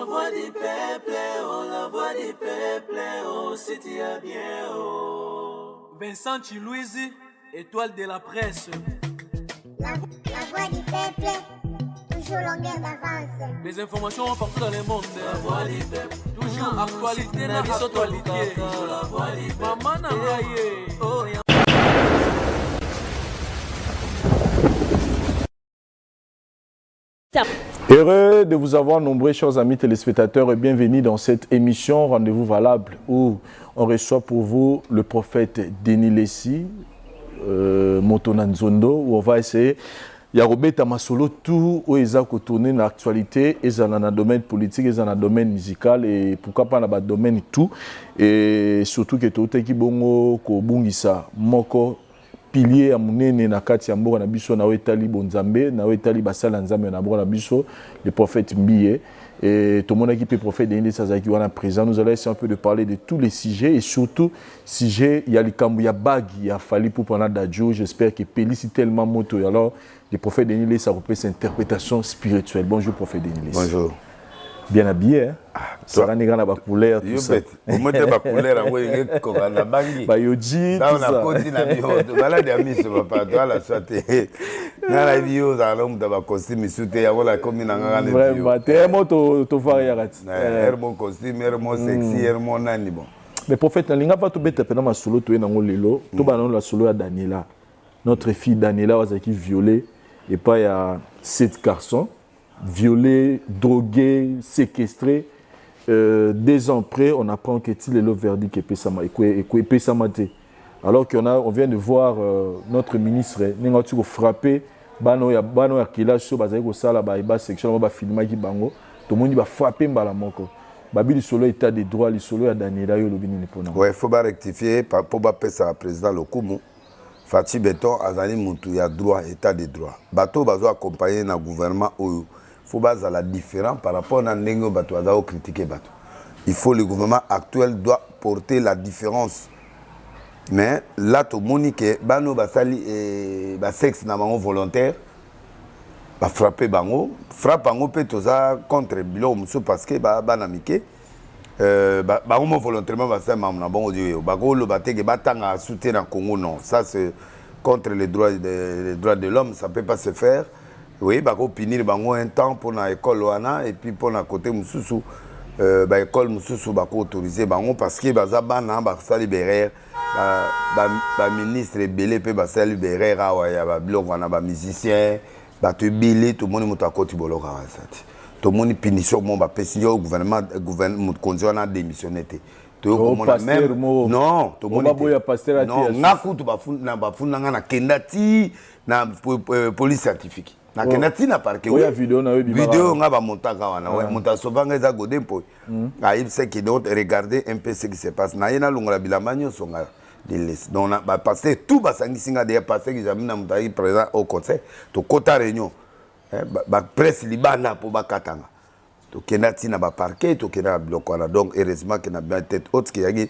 La voix du peuple, oh, la voix du peuple, oh, si tu as bien, oh. Vincent Chilouizi, étoile de la presse. La voix du peuple, toujours longueur d'avance. Les informations partout dans le monde. La voix du peuple, toujours actualité na actualité. La voix du peuple, maman Nangaye. Oh, Heureux de vous avoir nombreux, chers amis téléspectateurs, et bienvenue dans cette émission Rendez-vous Valable où on reçoit pour vous le prophète Denis Lessi, Motona Nzondo, où on va essayer de masolo tout où ils ont tourné dans l'actualité, ils sont dans le domaine politique, ils sont dans le domaine musical et pourquoi pas dans le domaine tout. Et surtout que tout est qui bongo ko bungisa moko pilier à munene na kati ya mboka na biso na wetali bonzambe na wetali basala nzambe na mboka na biso le prophète Mbiye et tout le monde qui peut prophète Denis Sazaki wana présent. Nous allons essayer un peu de parler de tous les sujets et surtout sujet il y a les kambu ya bag il a fallu pour prendre d'adjo. J'espère que Pélici tellement moto alors le prophète Denis ça représente cette interprétation spirituelle. Bonjour prophète Denis. Bonjour. Bien habillé, hein? Ça va négaler la couleur, tout ça. Vous mettez la couleur, vous voyez qu'on a la bangi. Bah yoji, tout ça. On a continué à vivre. Voilà des amis, ça va pas. Toi la sortie. Dans la vie, on a l'homme de la costume, souté, on a comme une angane. Vraiment, t'es un mot to voir yarat. Hermon costume, hermon sexy, hermon nani bon. Mais prophète, n'inga pas tout bête pendant ma solo, tu es dans le lilo. Tout bas dans la solo à Daniela. Notre fille Daniela was qui violée et pas il y a 7 garçons. Violé, drogué, séquestré. 2 ans après, on apprend que c'est le verdict est Pessamate. Alors qu'on vient de voir notre ministre, nous frappé, bano ya kila so bazali ko sala ba section ba filma ki bango, tout le monde va frapper mbala moko. Babi le solo état de droit, le solo ya Daniela yo lobini ne pona. Ouais, faut pas rectifier pour ba pesa président Lokumu. Fati Beton azali mutu ya droit état de droit. Bato bazo accompagner na gouvernement oyo. Il faut la différence par rapport à ce critiquer. Il faut le gouvernement actuel doit porter la différence. Mais là, tout le monde qui est sexe volontaire, va frapper bango, frappe bango peut contre bilo parce que banamike, bango volontairement va faire mamna bon audio, bango le batte que batanga soutenir en Congo non, ça c'est contre les droits de l'homme, ça peut pas se faire. Oui, bako pinir bango un temps pour la école wana et puis pour la côté mususu école mususu bako autoriser bango parce que baza bana ba sa libérer ba ministre belé pe ba sa libérer awa ya ba blog wana ba musicien ba te belé tout le monde muta koti boloka sati tout le monde punition mon ba pesi au gouvernement konzona démissionné te to même non tout le monde boya pasteur non ngaku to ba funda na kendati na police scientifique na kenati na parquet vidéo nga ba montaka wana ouais monta sovanga za godempo aïb c'est qui donc regarder un peu ce qui se passe na yena longola bilamanyo songa de laisse donc ba passer tout ba sangisinga de passer que jamais na mutai présent au conseil to kota réunion ba presse libana pour ba katanga to kenati na ba parquet to kena bloqué là donc heureusement que na bien tête haute qui yagi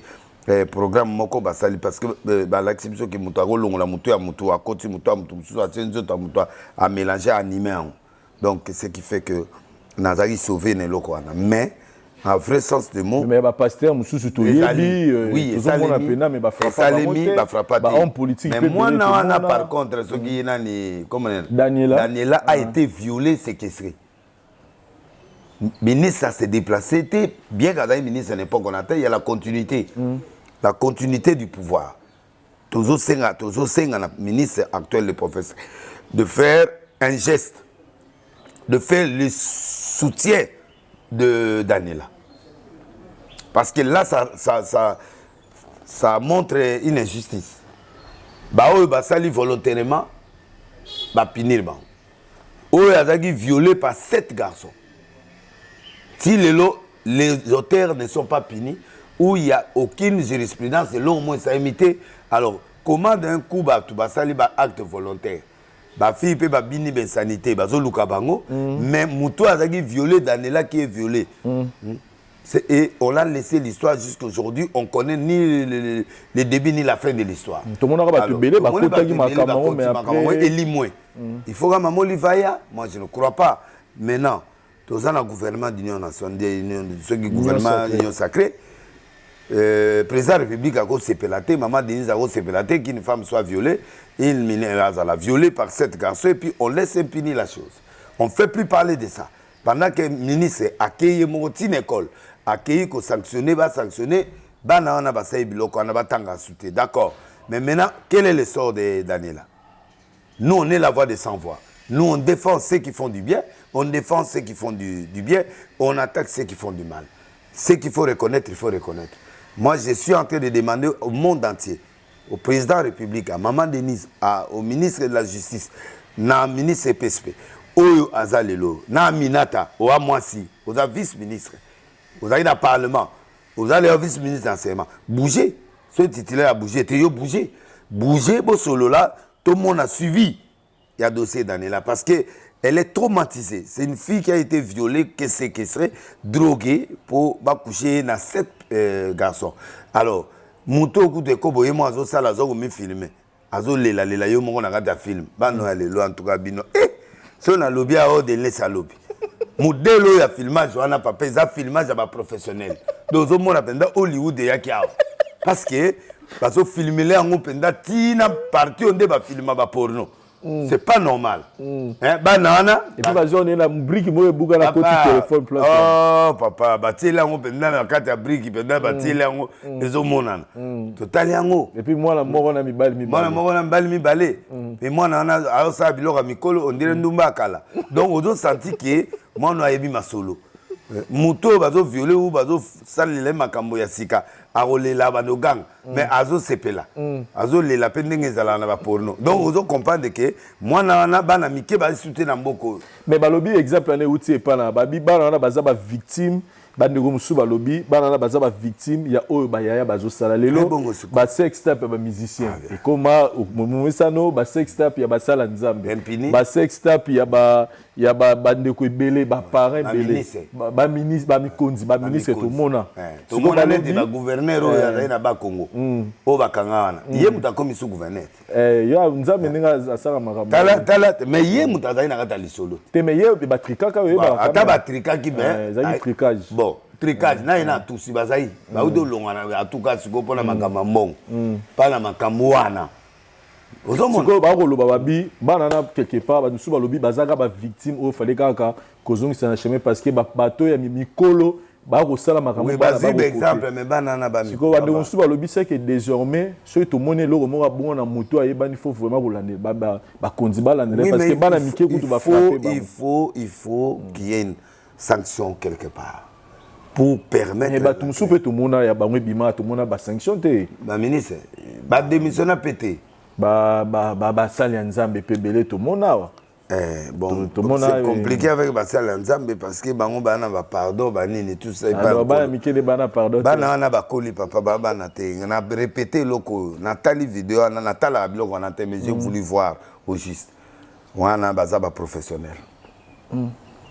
programme moko basali parce que l'acception que mutu akolongola mutu ya mutu akoti mutu ya mutu mususu asenzo ta mutu a mélanger animé donc ce qui fait que nazali sauver ne loko wana mais en vrai sens de mot mais ba pasteur mususu to yebi oui ça on a pena mais ba frappa ba homme politique mais moi na par contre ce qui nani comment Daniela a été violé séquestré. Ministre s'est déplacé, bien qu'à la ministre à l'époque on attend, il y a la continuité du pouvoir. Toujours le ministre actuel, le professeur, de faire un geste, de faire le soutien de Daniela. Parce que là, ça montre une injustice. Sali volontairement, punir. Ils ont été violés par 7 garçons. Si les auteurs ne sont pas punis, où il n'y a aucune jurisprudence, l'on moins ça imité, alors comment d'un coup, tu vas salir un acte volontaire? La fille peut pas bini ben sanité, mais Moutou a violé Daniela qui est violé. Et on a laissé l'histoire jusqu'à aujourd'hui, on connaît ni le début ni la fin de l'histoire. Tout le monde a battu belé, mais après... Il faut que maman l'ivaya, moi je ne crois pas. Maintenant, Tous un gouvernement d'union nationale, ce qui gouvernement d'union sacrée. Président de la République a été pélaté, maman Denise a été pélaté, qu'une femme soit violée, il a la violée par cette garçon et puis on laisse impunir la chose. On ne fait plus parler de ça. Pendant que le ministre a accueilli mon école, a accueilli qu'on sanctionne, va sanctionner, d'accord. Mais maintenant, quel est le sort de Daniela? Nous, on est la voix des sans-voix. Nous, on défend ceux qui font du bien, on défend ceux qui font du bien, on attaque ceux qui font du mal. Ce qu'il faut reconnaître, il faut reconnaître. Moi, je suis en train de demander au monde entier, au président de la République, à Maman Denise, au ministre de la Justice, au ministre EPSP, au Azalelo, à Minata, au Amouassi, aux vice-ministres, aux le Parlement, aux vice-ministres d'enseignement. Bougez. Ce titulaire a bougé. Bougez. Bougez, solo là, tout le monde a suivi. Il y a dossier Daniela parce qu'elle est traumatisée. C'est une fille qui a été violée, qui serait droguée pour coucher dans 7 garçons. Alors, Mouto Koute Kobo, et moi, ça, là, je me filme. Azo lela, yo mon a film. Bano alelo en tout cas bino. Si on a lobby à haut de laisser à lobby. Modèle ya filmage, on a pas payé ça filmage à professionnel. Donc au monde appenda Hollywood ya kia. Parce que filmer là on penda tina partie on débat filmer ba porno. C'est pas normal. Hein, banana. Et puis on est la brique moi bouga na côté téléphone place. Oh papa, bati là on penda na carte à brique penda bati là on ezo monana. Total yango. Et puis moi la mort na mi bal mi balé. Moi na bal mi balé. Et moi na a ça biloko mikolo on dirait ndumba kala. Donc ozo senti que moi on a yebi ma solo. Muto bazo violer ou bazo salile makambo ya sika arolela bano gang mais azo sepela azo lela pendenge zala na ba porno donc ozo comprendre que moi na bana mike ba soutenir na mboko mais balobi exemple ane outi epa na babi bana na baza ba victime bandeko musu balobi bana na baza ba victime ya oyo ba yaya bazo sala lelo ba sex tape ba musicien et comment momesano ba sex tape ya ba sala nzambe ba sex tape ya ba bandeko ebele ba parrain belé ba ministre ba mikonzi ba ministre tout mona tout mona net ba gouverneur oyo na ba Congo o ba kangana ye muta komi sous gouverneur ya nzambe ninga asala makambo tala mais ye muta na kata lisolo te mais ye ba trikaka we ba ata ba trikaki ben za tricage bon tricage na ina tusi bazai ba udo longana atuka siko pona makamba mbongo pana makambo wana siko bakoloba babi bana na quelque part bamusu balobi bazaka ba victime oyo fallait kaka kozongisa na chemin parce que bato ya mikolo bakosala makambo bana ba exemple mais bana na ba siko bande musu balobi c'est que désormais soki tomoni eloko moko bongo na moto ayebani faut vraiment kolande bakonzi balande parce que bana mike kutu ba il faut qu'il y ait une sanction quelque part pour permettre. Mais bato musu pe to mona ya bangwe bima to mona ba sanction te ba ministre ba démissionner pété ba sali ya nzambe pe belé to mona wa bon c'est compliqué avec ba sali ya nzambe parce que bango bana ba pardon ba nini tout ça ba bana mikele bana pardon bana na ba koli papa bana te na répéter loko na tali vidéo na tala biloko na te mais j'ai voulu voir au juste wana baza ba professionnel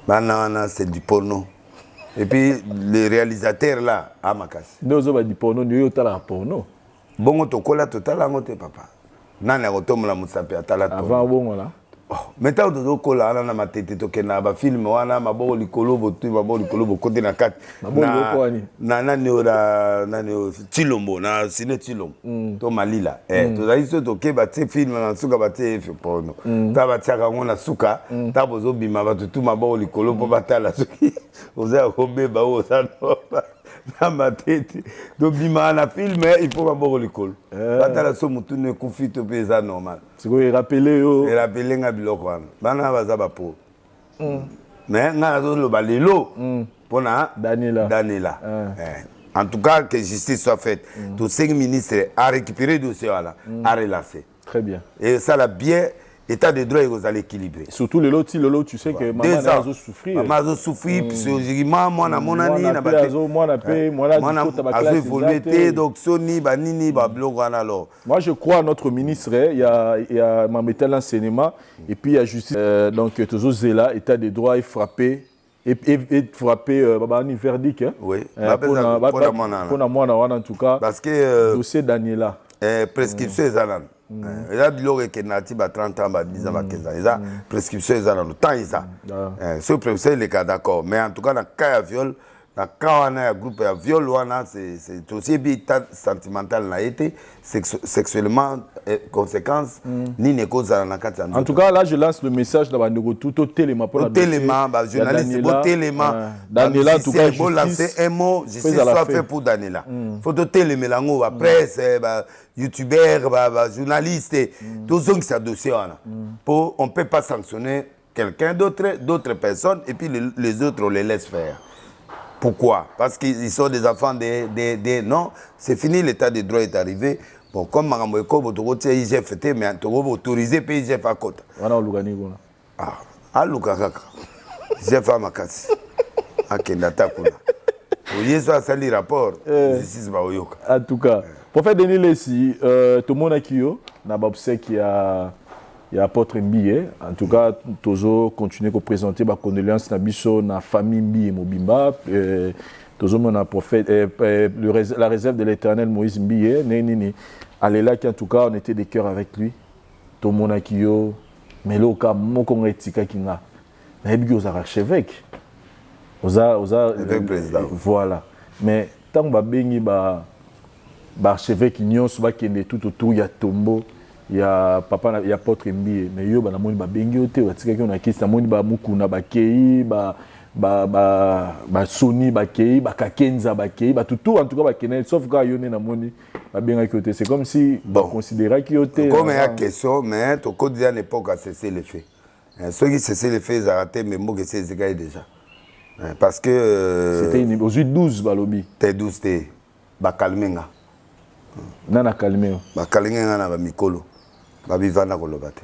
bana c'est du porno. Et puis les réalisateurs là à Makasi. Nous avons dit porno, nous avons porno. Bon, tu as total angote papa. Nana rotom la musape atala. Avant bon là. Maintenant tu as kola ana na matete to kena ba film wana maboko likolo botu maboko likolo bokote na kati. Na nani ora nani Chilombo na sine Chilombo. To malila. To aiso to ke ba te film na suka ba te porno. Ta ba tsaka ngona suka, ta bozo bima ba tu maboko likolo po batala soki. Oza kobeba oza na matete. Do bima na film il faut maboko likolo. Batala so mutu ne kufito pe za normal. Siko rappeler yo. Rappeler nga biloko wana. Bana baza ba po. Mais nga zo lo balelo. Pona Daniela. En tout cas que justice soit faite. Tous ces ministres a récupéré dossier là, a relancé. Très bien. Et ça l'a bien état de droit vous allez équilibrer. Surtout le lot tu sais que maman a souffrir. Maman a souffrir psychologiquement moi na monani na ba moi na paix moi na évolué donc soni banini ba blog alors. Moi je crois à notre ministre il y a Mametel l'enseignement et puis il y a justice donc toujours Zela état de droit est frappé et frappé un verdict hein. Oui. Pour moi en tout cas parce que dossier Daniela prescription ezalana Il y a des gens qui ont 30 ans, 10 ans, 15 ans. Il y a prescription, il y a dans le temps. Ce prescription, il est d'accord. Mais en tout cas, dans le cas de viol, dans le cas de groupe de viol, c'est aussi bien sentimental, sexuellement, conséquences, ni les causes dans le cas de en tout cas, là, je lance le message dans le tout au téléma. Au téléma, journaliste, au téléma. Daniela, en tout cas, il faut lancer un mot, justice soit fait pour Daniela. Il faut téléma, la presse, youtubeur, journaliste, tous ceux qui sont dossiers. On ne peut pas sanctionner quelqu'un d'autres personnes et puis les autres, on les laisse faire. Pourquoi? Parce qu'ils sont des enfants non, c'est fini, l'état de droit est arrivé. Bon, comme Marambo Eko, vous avez IGF, mais vous avez autorisé puis IGF à côté. Ah, Lukakaka. IGF à Makasi. À Kendata Kuna. Vous voyez ça, c'est le rapport. En tout cas, pour faire Denis Lessi, tout le monde a qui il y a apôtre Mbiye. En tout cas, Tozo continue à présenter les condoléances à la famille Mbiye Mobimba. Tozo mon prophète, la réserve de l'Éternel Moïse Mbiye. Alléluia, en tout cas, on était des cœurs avec lui. Tout le monde a qui mais là, mon congrès-tika qui n'a. Mais il y a un archevêque. Voilà. Mais tant que il y a un archevêque qui est tout autour, il y a Tombo. Il y a papa, il y a apôtre Mbiye, mais yo ba na moni ba bengi ote wa tika ki on a kisi na moni ba mukuna ba kei ba Sony ba kei ba Kakenza ba kei ba tout en tout cas ba kenel sauf quand yo na moni ba benga ki ote, c'est comme si bon considérait ki ote comme il y a question mais to ko dire à l'époque a cessé les faits. Ceux qui cessaient les faits ils arrêtaient mais moi que c'est déjà parce que c'était aux 12 balobi t'es 12 t'es ba kalmenga nana kalmeo ba kalmenga na ba mikolo babivana kolobate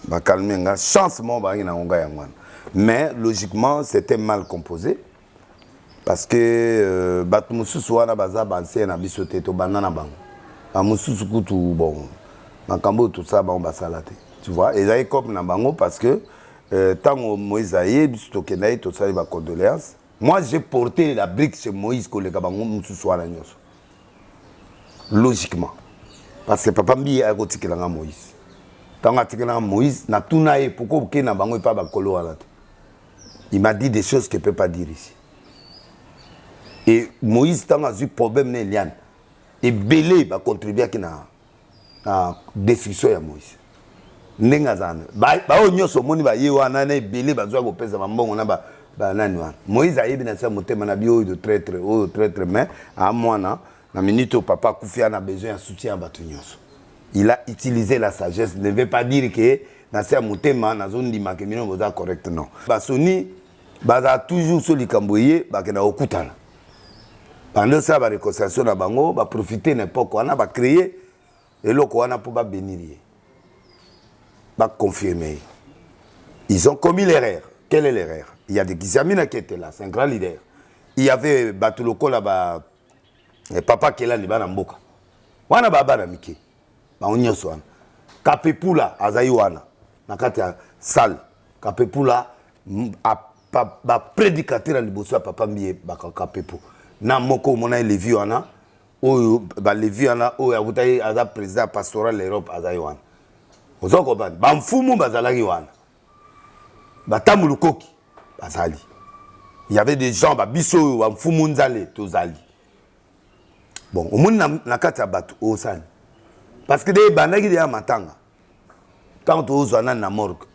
bakalmenga chancement ba ina onga yangwana mais logiquement c'était mal composé parce que batu mususu wana baza banse na bisote to banana bango ba mususu kutu bon makambo tout ça ba on basalate tu vois et ça comme na bango parce que tant Moïse aye bisoto kenaï tout ça ba condoléances moi j'ai porté la brique chez Moïse koleka bango mususu wana nyoso logiquement. Parce que papa Mbiye a dit que Moïse. Quand on a Moïse, na tunaye pourquoi que na bango pas bakolo ala. Il m'a dit des choses qu'il ne peut pas dire ici. Et Moïse tant a eu problème ne liane. Et belé va contribuer à la destruction de Moïse. Nenga zana. Ba onyoso moni ba yewana na belé ba zwa ko pesa mbongo na ba nani wana. Moïse a yebi na sa motema na bio de traître mais à moi na minute où papa Koufi a besoin de soutien à Batunyoso. Il a utilisé la sagesse. Ne veut pas dire que dans ce motema, dans zone d'imakemino, vous êtes correct, non. Basoni, baza toujours sur les camboyés, bakena okutana. Pendant ça, la réconciliation na bango, ba profiter n'importe quoi, ba créer et le quoi na pour ba bénir, ba confirmer. Ils ont commis l'erreur. Quelle est l'erreur? Il y a des Kizamina qui étaient là, c'est un grand leader. Il y avait Batuloko là-bas. Papa qui est là, il va mboka. Wana baba na miki. Ba onyoso wana. Kapepula azayi wana. Nakati ya salle. Kapepula ba prédicateur à liboso papa Mbiye ba kapepu. Na moko mona levi wana. Oyo ba levi wana oyo abutayi aza président pastoral l'Europe azayi wana. Ozoko bana. Ba mfumu bazalaki wana. Ba tamulukoki bazali. Il y avait des gens ba biso ba mfumu nzale tozali. Bon, au monde na kati ya bato au san. Parce que des bandaki de matanga. Quand on zona na morgue.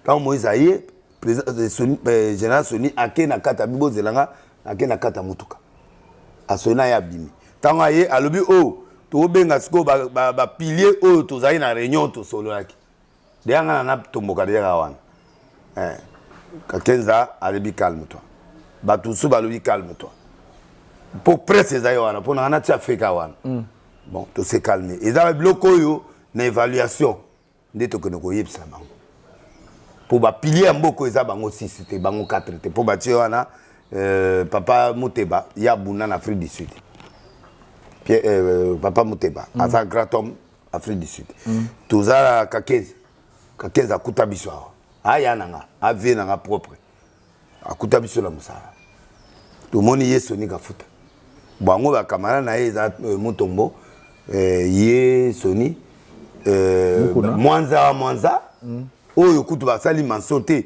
Quand Moïse aye président général Soni ake na kati ya bibo zelanga ake na kati ya mutuka. Asona ya bimi. Tant aye alobi o to benga siko ba pilier o to zai na réunion to solo yaki. Deanga na tomboka de wana. Kakenza alobi calme-toi. Bato su balobi calme-toi. Pour presser ça wana pour na tia feka wana bon tout se calmer et ça bloqué yo na évaluation ndeto ko ko yebisa bango pour ba pilier mboko eza bango 6 te bango 4 te pour ba tie wana papa Muteba ya buna na Afrique du Sud papa Muteba asa grand homme Afrique du Sud toza kakeza kutabiso aya nanga ave nanga propre akutabiso la musala to moni yeso ni kafuta bango ba kamara na eza mutombo ye Soni Mwanza oyo kutu basali mansote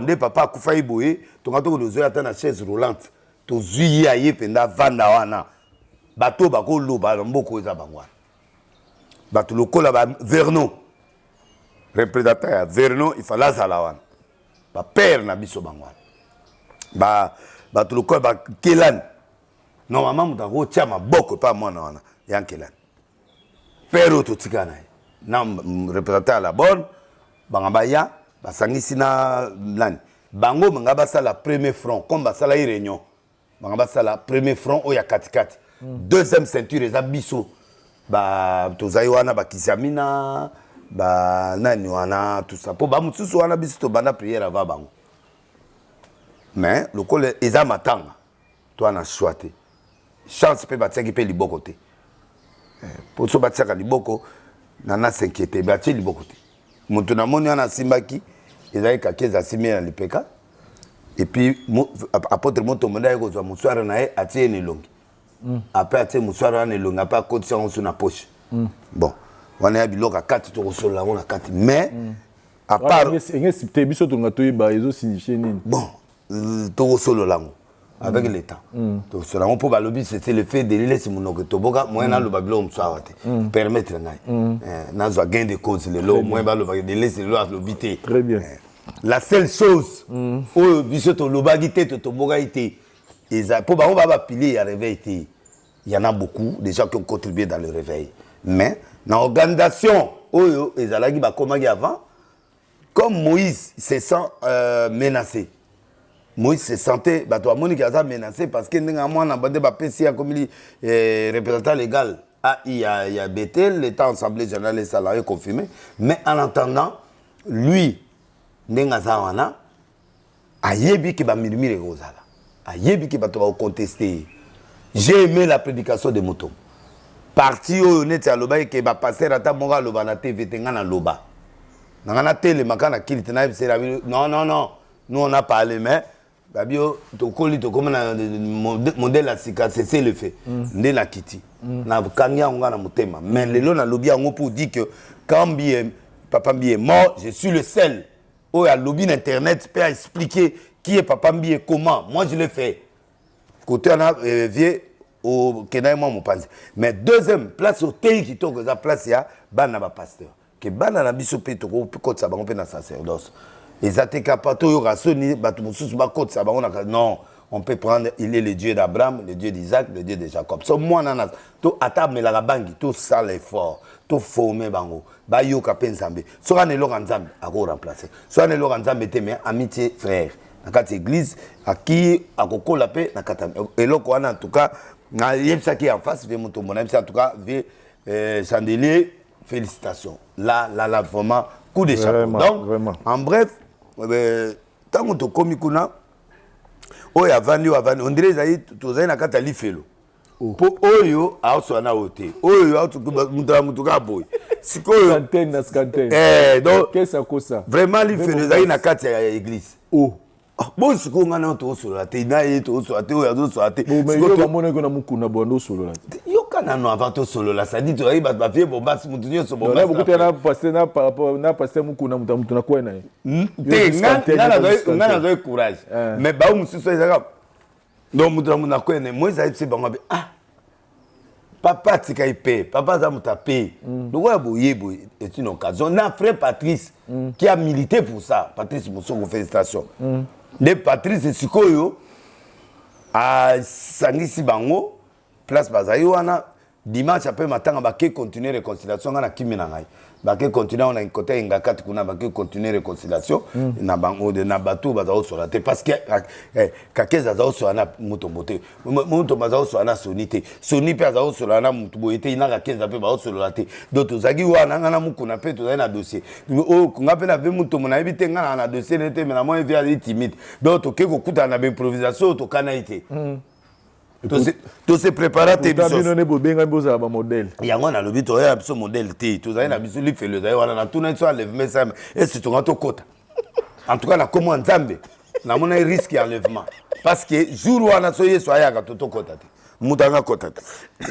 nde papa akufa iboye tonga to dozo ata na chaise roulante to zui aye penda vanda wana bato bakoloba mboko eza bangwana bato lokola ba Vernon représentant ya Vernon il fallait azala wana ba père na biso bangwana bato lokola ba Kelane normalement muta ko tia maboko pa mwana wana ya Kelane père ototikana na représentant à la bonne bangabaya basangisi na nani bango bangaba sala premier front comme basala réunion bangaba sala premier front oya katikati deuxième ceinture eza biso ba tozai wana bakisamina ba nani wana tout ça po ba mususu wana biso to banda prière avant bango mais le col eza matanga toi na choité chance pe batiaki pe liboko te po so batiaka liboko nana s'inquiéter bati liboko te mutu na moni wana simbaki ezali kakeza simia na lipeka et puis apôtre moto monda yeko zo muswara na ye atie ni longi après atie muswara na longi après côté on sur na poche bon wana ya biloka kati to kosola on na kati mais à part ngesi biso to ngatoyi ba ezo signifier nini bon to kosolo lango avec le temps donc cela on peut balobi c'était le fait de laisser mon que toboka moyen na lo babilo muswara te permettre ngai na zo gain de cause le lo moyen ba lo ba de laisser lo lobité très bien. La seule chose où biso to lobagité to boga été eza pour ba on va pilier ya réveil été il y en a beaucoup déjà qui ont contribué dans le réveil mais dans l'organisation oyo ezalaki ba komaki avant comme Moïse se sent menacé Moïse se sentait bato amoni a menacé parce que ndinga mwana bande ba pesi ya comme représentant légal il y a Bethel l'état assemblée générale et salarié confirmé mais en attendant lui ndenga zawana ayebi ki ba murmure kozala ayebi ki bato ba contester. J'ai aimé la prédication de Moto parti oyo neti aloba ke ba passer ata monga loba na TV tenga na loba na télé makana kilite na ebisera non nous on a parlé mais babio to koli to comme na modèle la sika c'est le fait ndé na kiti na kanya nga na motema mais lelo na lobi yango pour dire que quand papa Mbi est mort je suis le seul où a lobby internet peut expliquer qui est papa Mbi et comment moi je l'ai fait côté on a vieux au Kenya moi mon pense mais deuxième place au pays qui toque la place ya bana ba pasteur que bana na biso pe to ko côté ça ba on peut na sacerdoce les attaques pato yo rasoni batu mususu ba côté ça ba on a non on peut prendre il est le Dieu d'Abraham le Dieu d'Isaac le Dieu de Jacob so moi nana to atable la bangi to ça l'effort to former bango ba yo ka pensambe so kana lo kanzambe ako remplacer so kana lo kanzambe te mais amitié frère na kati église aki akokola pe na kata eloko wana en tout cas na yebsa ki en face ve moto mon en tout cas ve chandelier félicitations là vraiment coup de chapeau donc vraiment. En bref tant to komi kuna oyo avandi on dirait zayi tozali na kata lifelo po oyo aoswana ote oyo mutuka boy sikoyo antenne na scanten donc qu'est-ce que ça vraiment lifelo zayi na kata ya église bon siko ngana to solo te na ye to solo te oyo to solo te siko to mona ko na mukuna bondo solo la yo kana no avant to solo la ça dit to ayi ba vie bomba mutunyo so bomba na beaucoup na passer na par rapport na passer mukuna mutu na kwena te ngana do courage mais ba mususu ezaka donc mutu na kwena moi ça c'est bango papa tika ipe papa za mutape donc ya boyebo est une occasion na frère Patrice qui a milité pour ça Patrice Moussoko félicitations de Patrice Sikoyo a sangisi bango place bazayi wana dimanche après matin ba ke continuer réconciliation na kimina ngai ba ke continuer on a côté ngakati kuna ba ke continuer réconciliation na bango de na bato bazao sola te parce que kakeza zao sola mutombote muto bazao sola sonité soni pe bazao sola na mutobote ina kakeza pe bazao sola te d'autres zagi wana ngana mukuna pe to na dossier o kunga pe na ve muto mona ebite ngana na dossier nete mais na moi via timide d'autres ke kokuta na improvisation to kanaite to se préparer tes biso ne bobenga boza ba modèle yango na lobi to ya biso modèle te to za na biso li felo za wana na tuna so enlèvement ça et c'est to ngato kota en tout cas na comment nzambe na mona risque enlèvement parce que jour wana so yeso aya ka to kota te mutanga kotata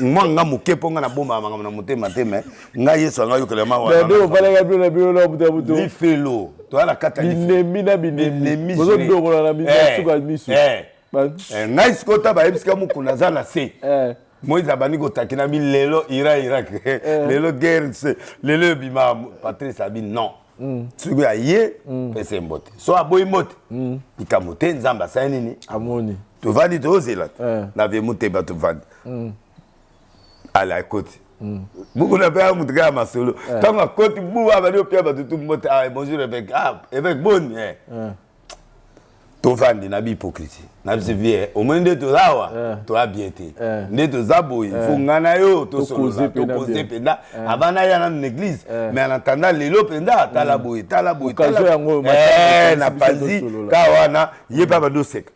moi nga muke ponga na bomba manga na mutema te mais nga yeso nga yokela ma wa nde ovalenga bino na bino na mutu lifelo to ala kata binemi na binemi bozodongola na misuka misu nga isikota bayebisika mukuna za na se Moïse abani kotakina bi lelo Irak lelo guerre lelo bima Patrice abi non Sugu aye pese mbote so aboyi mote ikamote nzamba sa nini amoni to vandi to zela na ve mote ba to vandi ala côté beaucoup na pa mutuka masolo tanga côté bu abani opia ba tout mote ah bonjour avec bonne to vandi na bi hypocrisie na bi vie au moins de to lawa to a bien te nde to zaboyi faut ngana yo to solo to poser penda avana ya na l'église mais en attendant lelo penda tala boyi na pazi kawana yepa ba do sek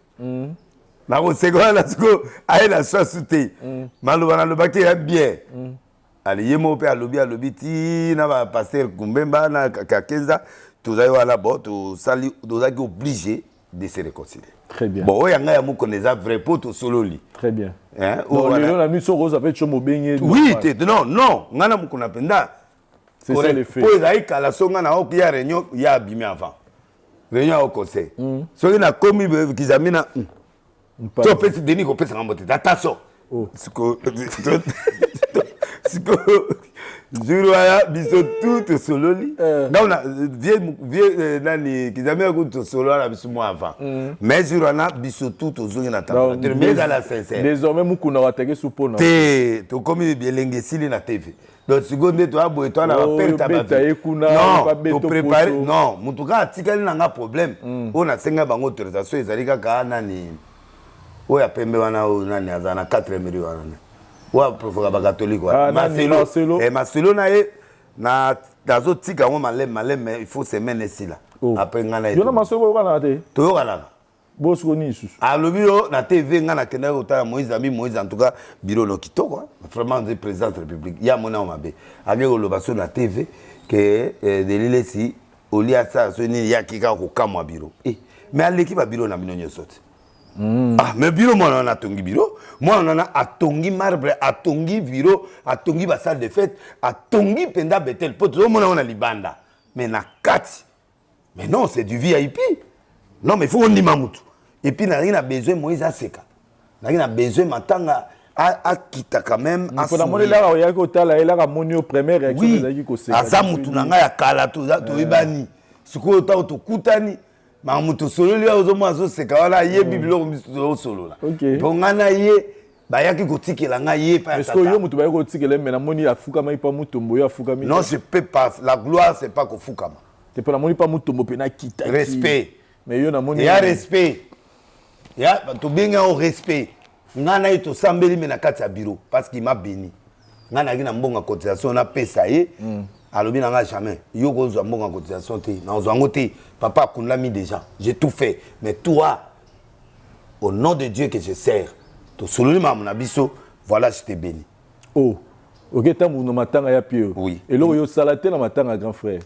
na ko sek na siko ay la sosité maloba na lobaki ya bien ali yemo pe alobi ti na ba pasteur Kumbemba na Kakenza to zayo ala bo to sali to zaki obligé de se réconcilier. Très bien. Bon, il y a un mot connaissant vrai pote sololi. Très bien. Hein? Non, le la mission rose avec chomo benye. Oui, non, ngana mou kona penda. C'est ça le fait. Pour les kala songa na ok ya réunion ya abimé avant. Réunion au conseil. So na komi kizamina. To pesi deni ko pesa ngambote. Attention. Siko Juruaya biso tout sololi. Donc on a vieux nani kizamia ko to solo na biso moi avant. Mais Juruana biso tout ozongi na table. Mais à la sincère. Désormais mukuna wateke supona. To komi bielenge sili na TV. Donc seconde to abo to na perte ba. Non, to préparer. Non, mutuka atikali na nga problème. On a senga bango autorisation ezali kaka nani. Oya pembe wana nani azana 4 millions wana. Wa provoka ba catholique wa Marcelo Marcelo na ye na dazo tika ngo malem il faut semaine ici là après ngana yo na Marcelo kana te to kana bosko ni susu alobi yo na TV ngana kenda ko ta Moïse en tout cas bureau no kitoko vraiment le président de la République ya mona o mabe avec le baso na TV que de l'ilesi olia ça so ni ya kika ko kamwa bureau mais aleki ba bureau na minonyo sote ah mais bureau moi on a tongi bureau moi on a atongi marbre atongi bureau atongi ba salle de fête atongi penda betel poto moi on a libanda mais na kati mais non c'est du VIP non mais il faut on dit mamutu et puis n'a rien besoin Moïse aseka n'a rien besoin matanga a kita quand même a pour demander là il y a ko tala il a moni au première réaction ezaki ko seka azamutu nanga ya kala to ibani siko to kutani mamutu solo li ozo mwazo seka wala ye bibilo ko solo la bongana ye bayaki kotikela nga ye pa est-ce que yo mutu bayaki kotikela mais na moni afuka mai pa mutombo yo afuka mi non je peux pas la gloire c'est pas ko fukama te pa na moni pa mutombo pe na kita respect mais yo na moni ya respect ya to benga au respect ngana ito sambeli me na kati ya bureau parce qu'il m'a béni ngana ki na mbonga cotisation na pesa ye alobi nanga jamais yo ko zwa mbonga cotisation te na zwango te papa kunla mi déjà j'ai tout fait mais toi au nom de Dieu que je sers to sololi mamuna biso voilà je t'ai béni ok tambu no matanga ya pio oui et lo yo salate na matanga grand frère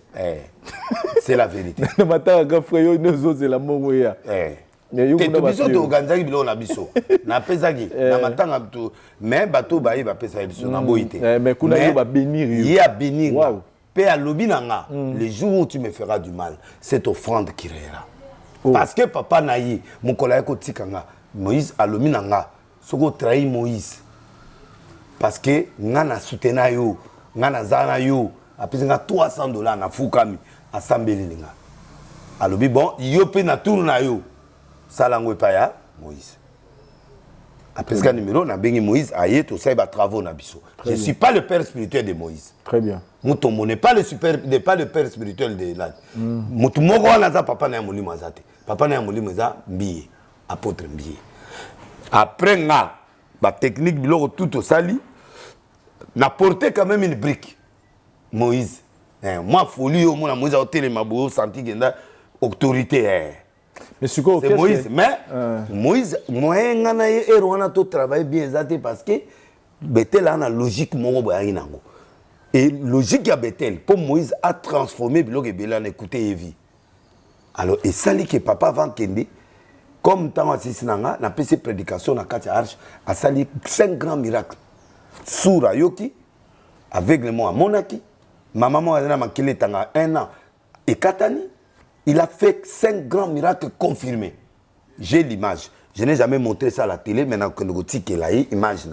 c'est la vérité na matanga grand frère yo nezo zela mongo ya mais yo kuna biso to ganzaki bilo na biso na pesaki na matanga to mais bato ba yeba pesa biso na boité mais kuna yo ba bénir yo ya bénir wow Père Lobinanga, le jour où tu me feras du mal, cette offrande qui rira. Parce que papa naïe, mon collègue Tikanga, Moïse Alominanga, soko trahi Moïse. Parce que ngana soutena yo, ngana zana yo, après nga $300 na fukami, asambeli linga. Alobi bon, yo pe na tour na yo. Salango paya Moïse. Après ce numéro na bengi Moïse aye to ça ba travaux na biso. Je suis pas le père spirituel de Moïse. Très bien. Mutombo n'est pas le père spirituel de là. Mutombo wana za papa na molimo azate. Papa na molimo za mbiye, apôtre mbiye. Après nga ba technique biloko tout au sali n'a porté quand même une brique. Moïse. Moi folie au mon Moïse a hôtel mabo senti genda autorité mais c'est quoi Moïse mais Moïse moyenga na ye erwana to travailler bien exacté parce que Bethel a une logique mongo boyangi nango. Et logique à Bethel, pour Moïse a transformé Bilok et Bélan écouter Evi. Alors, et ça, que papa va kende, comme tant assisi nanga na PC prédication na Katia Arche a sali 5 grands miracles. Soura yoki aveuglement à monaki, ma maman a makile tanga 1 an et katani, il a fait 5 grands miracles confirmés. J'ai l'image. Je n'ai jamais montré ça à la télé, maintenant que nous avons image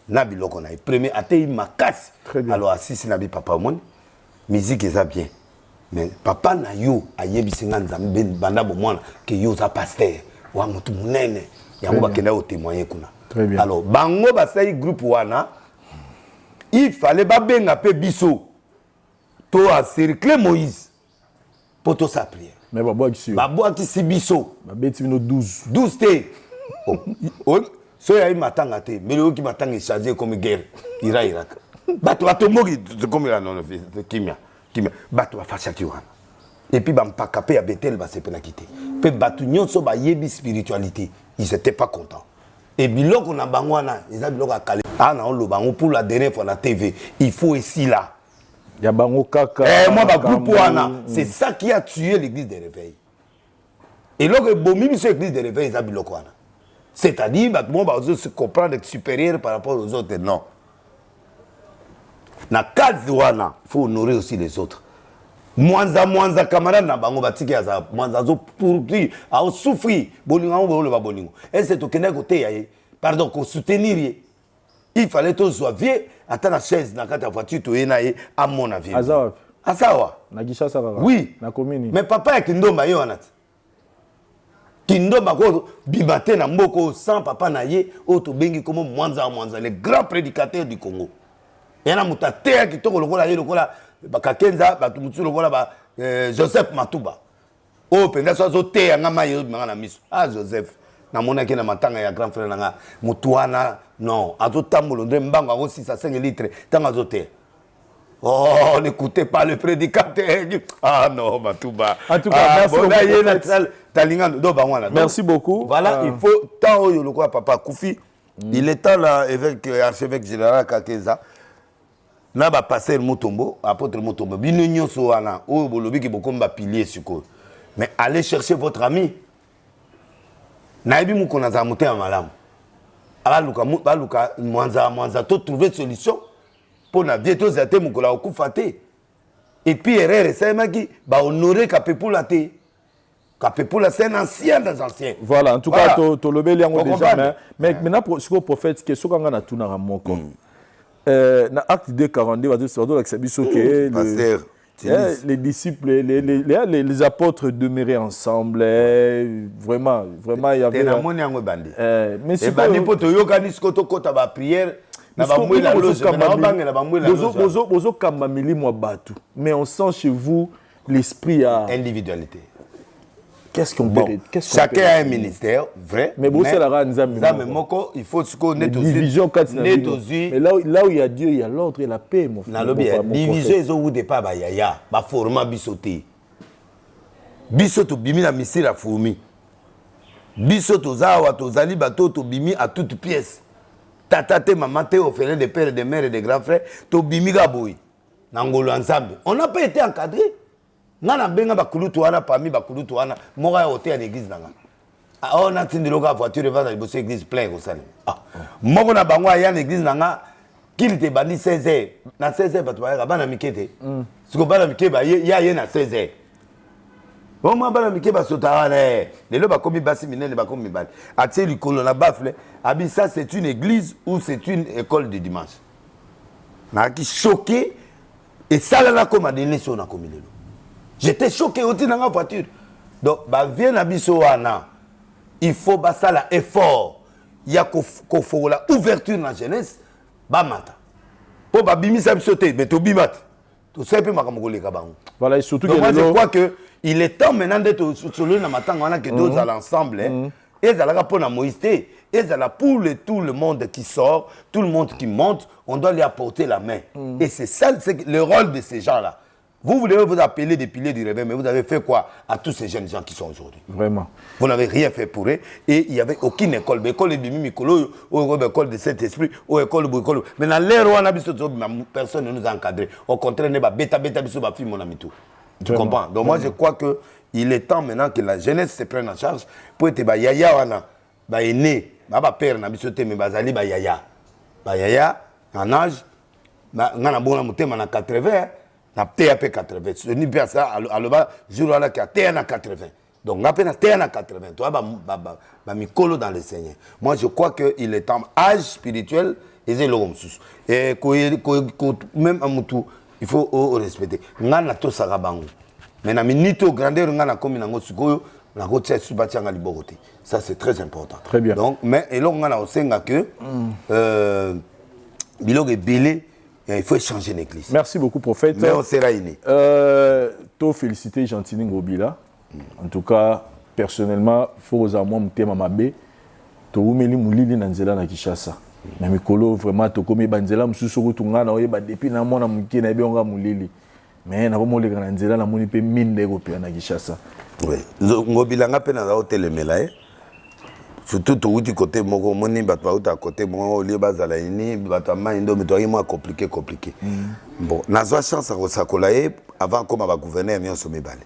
na biloko na premier até ma casse. Alors assisi na bi papa mon musique est ça bien. Mais papa na yo ayebisinga nzambe banda bomwana que yo za pasteur wa mutu munene yango bakenda au témoigner kuna. Très bien. Alors bango basai groupe wana il fallait ba benga pe biso to a cercle Moïse pour to sa prière. Mais babo qui babo qui si biso babeti bino 12 té. Oh, so ya matanga te, mais le qui matanga est chargé comme guerre. Irak. Bato mogi comme la non kimia. Bato facha ki wana. Et puis bam pakapé à Bethel ba se pena quitter. Pe bato nyonso ba yebi spiritualité, ils étaient pas contents. Et biloko na bangwana, ils a biloko akale. Ah na on lo bango pour la dernière fois la TV, il faut ici là. Ya bango kaka. Moi ba groupe wana, c'est ça qui a tué l'église des réveils. Et là que bomi sur l'église des réveils, ils a biloko wana. C'est-à-dire, bon, bah, se comprendre être supérieur par rapport aux autres. Non. Na kaziwana, il faut honorer aussi les autres. Mwanza camarade na bango batiki ya za mwanza zo pourri, a souffrir, bolingo bolo ba bolingo. Et c'est au Kenya côté ya, pardon, ko soutenir. Il fallait to soit vieux, attendre la chaise na kata voiture to yena à mon avis. Azawa. Na gisha ça va. Oui. Na commune. Mais papa est ndomba yo anati. Kindomba ko bibate na mboko sans papa na ye auto bengi comme Mwanza les grands prédicateurs du Congo. Et na mutate ki to lokola ye lokola bakakenza batumutu lokola ba Joseph Matuba. O penda so zo te nga mayo na miso. Ah Joseph na mona ke na matanga ya grand frère nga mutuana non azo tambolo ndre mbango ako 6 à 5 litres tanga zo te. Oh, n'écoutez pas le prédicateur. Ah non, Matuba. En tout cas, merci beaucoup. Merci beaucoup. Voilà, il faut tant le quoi papa Koufi. Il est temps là avec archevêque général Kakeza. Na ba passer Mutombo, apôtre Mutombo. Binunyo soana, o bolobi ki bokomba pilier suko. Mais allez chercher votre ami. Naibi mukona za muté malamu. Aluka mwanza to trouver solution. Pour na vieto zate mukola okufate. Et puis erreur c'est maki ba honorer Kapepula te. Kapepula c'est un ancien des anciens. Voilà, en tout cas to lobeli yango déjà mais maintenant pour ce prophète que sokanga na tuna ramoko. Na acte 2:42 va dire l'accès que pasteur les disciples les apôtres demeuraient ensemble vraiment il y avait mais c'est bandi poto yokani skoto kota ba prière. Mais on sent chez vous l'esprit à individualité. Qu'est-ce qu'on peut chacun a un ministère, vrai. Mais il faut division mais là où il y a Dieu, il y a l'ordre et la paix. Division, ils ont des pas yaya, ba format bisoté. Bisoto bimi la missi la fourmi. Bisoto zawa to zali bato to bimi à toute pièce. Tata te maman te offert des pères, des mères et des grands frères, to bimiga boy. Nangolo ensemble. On n'a pas été encadré. Nana benga bakulutu wana parmi bakulutu wana moka ya hôtel à l'église nanga. On a tindi loka voiture et va dans l'église plein au salé. Ah. Moko na bango ya l'église nanga qu'il te bandi 16h. Na 16h batu ba bana mikete. Siko bana mikete ba ya na 16h. Bon ma bana mikete ba sota wana. Lelo ba komi basi minene ba komi bali. Atie likolo na bafle. Abi ça c'est une église ou c'est une école de dimanche. Na ki choqué et ça là comme a donné son na komi lelo. J'étais choqué aussi dans ma voiture. Donc, viens à Bissoana. Il faut ça là effort. Il y a qu'il faut la ouverture dans la jeunesse. Mata. Pour bimi ça sauter, mais tu bimat. Tout ça peut m'accompagner kabango. Voilà, et surtout que moi je crois que il est temps maintenant d'être sur le matanga on a que deux à l'ensemble. Et ça là pour la Moïse. Et ça là pour tout le monde qui sort, tout le monde qui monte, on doit lui apporter la main. Et c'est ça le rôle de ces gens là. Vous voulez vous appeler des piliers du réveil, mais vous avez fait quoi à tous ces jeunes gens qui sont aujourd'hui? Vraiment. Vous n'avez rien fait pour eux. Et il n'y avait aucune école. L'école de Mimikolo, ou l'école de Saint-Esprit, ou l'école de Bouikolo. Mais dans l'ère où on a vu, personne ne nous a encadrés. Au contraire, on a bêta, mon ami tout. Tu comprends? Donc moi, je crois il est temps maintenant que la jeunesse se prenne en charge pour être yaya wana ba aîné ba père na biso te mais bazali ba yaya en âge ngana bona mutema na 80 na TAP 80 ce n'est pas ça aloba jour là qui a TAP na 80 donc na pena TAP na 80 toi ba mikolo dans le Seigneur. Moi je crois que il est temps âge spirituel et et même à mutu il faut respecter ngana to sagabango mais na minito grandeur ngana komi nango sikoyo na rotia subatianga liboroté ça c'est très important. Très bien. Donc mais et là ngana osenga que biloge belé il faut changer l'église. Merci beaucoup prophète. Mais on sera iné. To féliciter Gentini Ngobila. En tout cas personnellement faut aux amours mutema mabe to umeli mulili na nzela na Kinshasa. Mais mikolo vraiment to komi banzela mususu kutunga na oyeba depuis na mona muke na bionga mulili. Mais na bomo le kana nzela na moni pe minde ko pe na Kinshasa. Oui. Ngobila nga pe na hôtel Melaye. Surtout to uti côté moko moni bat pa uta côté mo li bazala ini bat ma indo mais to mo compliqué. Bon, na zo chance ko sakolaye avant comme ba gouverneur nyonso mebale.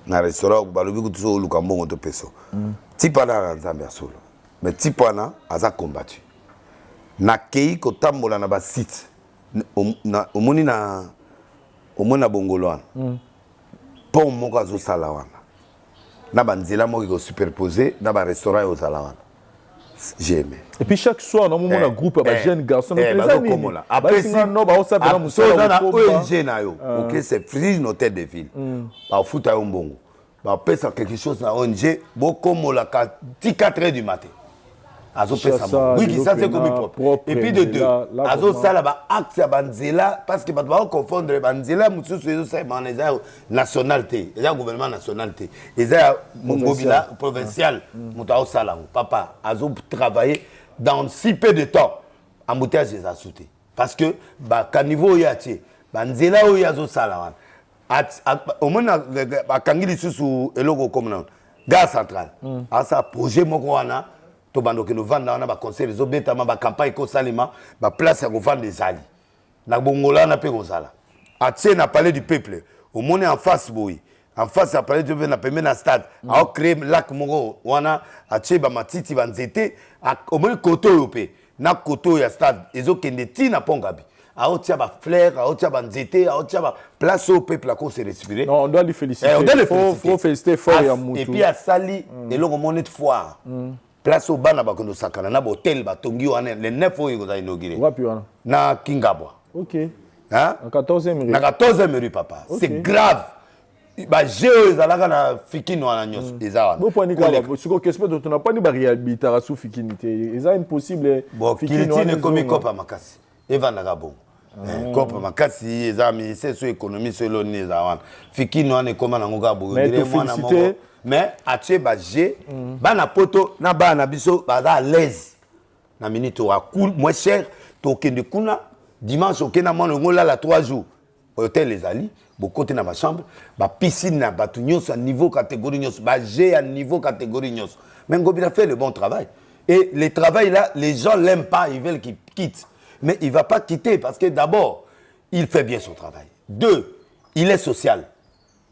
Na restaurant balobi kutuso lukambo to peso. Tipana na Nzambe solo. Mais tipana aza combattu. Na kei ko tambola na ba site omoni na bongolwana pont moko azo sala wana na banzela moko ko superposer na ba restaurant au sala wana j'aime. Et puis chaque soir on a un groupe ba jeunes garçons après si no ba osa bela musala na ONG na yo OK c'est free hôtel de ville ba futa yo mbongo ba pesa quelque chose na ONG bokomola ka 4h du matin. Azo pesa mo. Oui, qui ça c'est comme propre. Et puis de deux, azo sala ba acte ya banzela parce que ba doit confondre banzela mususu ezo sa maneza nationalité, eza gouvernement nationalité. Eza Ngobila provincial, muta sala papa azo travailler dans si peu de temps. Embouteillage les a sauté parce que ba caniveau yatie, banzela o yazo sala wan. Au moins ba kangili susu eloko comme non. Gare centrale. Asa projet moko wana to bando que nous vendons na ba conseil les obetama ba campagne ko salima ba place ya ko vendre des ali na bongola na pe ko sala atie na palais du peuple au monde en face boy en face à palais du peuple na pembe na stade a créé lac moko wana atie ba matiti ba nzete au moins koto yope na koto ya stade ezo kende ti na pongabi a otia ba fleur a otia ba nzete a otia ba place au peuple à ko se respirer. Non, on doit lui féliciter. Faut féliciter fort ya mutu. Et puis à sali et longo monnaie de foire. Place au bana ba kondo sakana na hôtel ba tongi wana le 9 oyo ko za inauguré. Wapi wana? Na Kingabwa. OK. Hein? En 14e rue. Na 14e rue papa. Okay. C'est grave. Ba jeo ezalaka na fikino wana nyos ezawa. Bo poni ka ba siko kespe to na pani ba réhabilitation su fikinité. Eza impossible fikino ne komi kopa makasi. Evanda ka bon. Kopa makasi eza ministère so économie so loni ezawa. Fikino wana koma na ngoka bo. Mais mwana moko. Mais atie baje bana poto na bana biso baza à l'aise na minute wa cool moins cher to kende kuna dimanche okena mwana ngola la 3 jours hôtel les ali bo côté na ba chambre ba piscine na ba nyos à niveau catégorie nyos ba G à niveau catégorie nyos. Mais Ngobila fait le bon travail et le travail là les gens l'aiment pas, ils veulent qu'il quitte mais il va pas quitter parce que d'abord il fait bien son travail. Deux, il est social.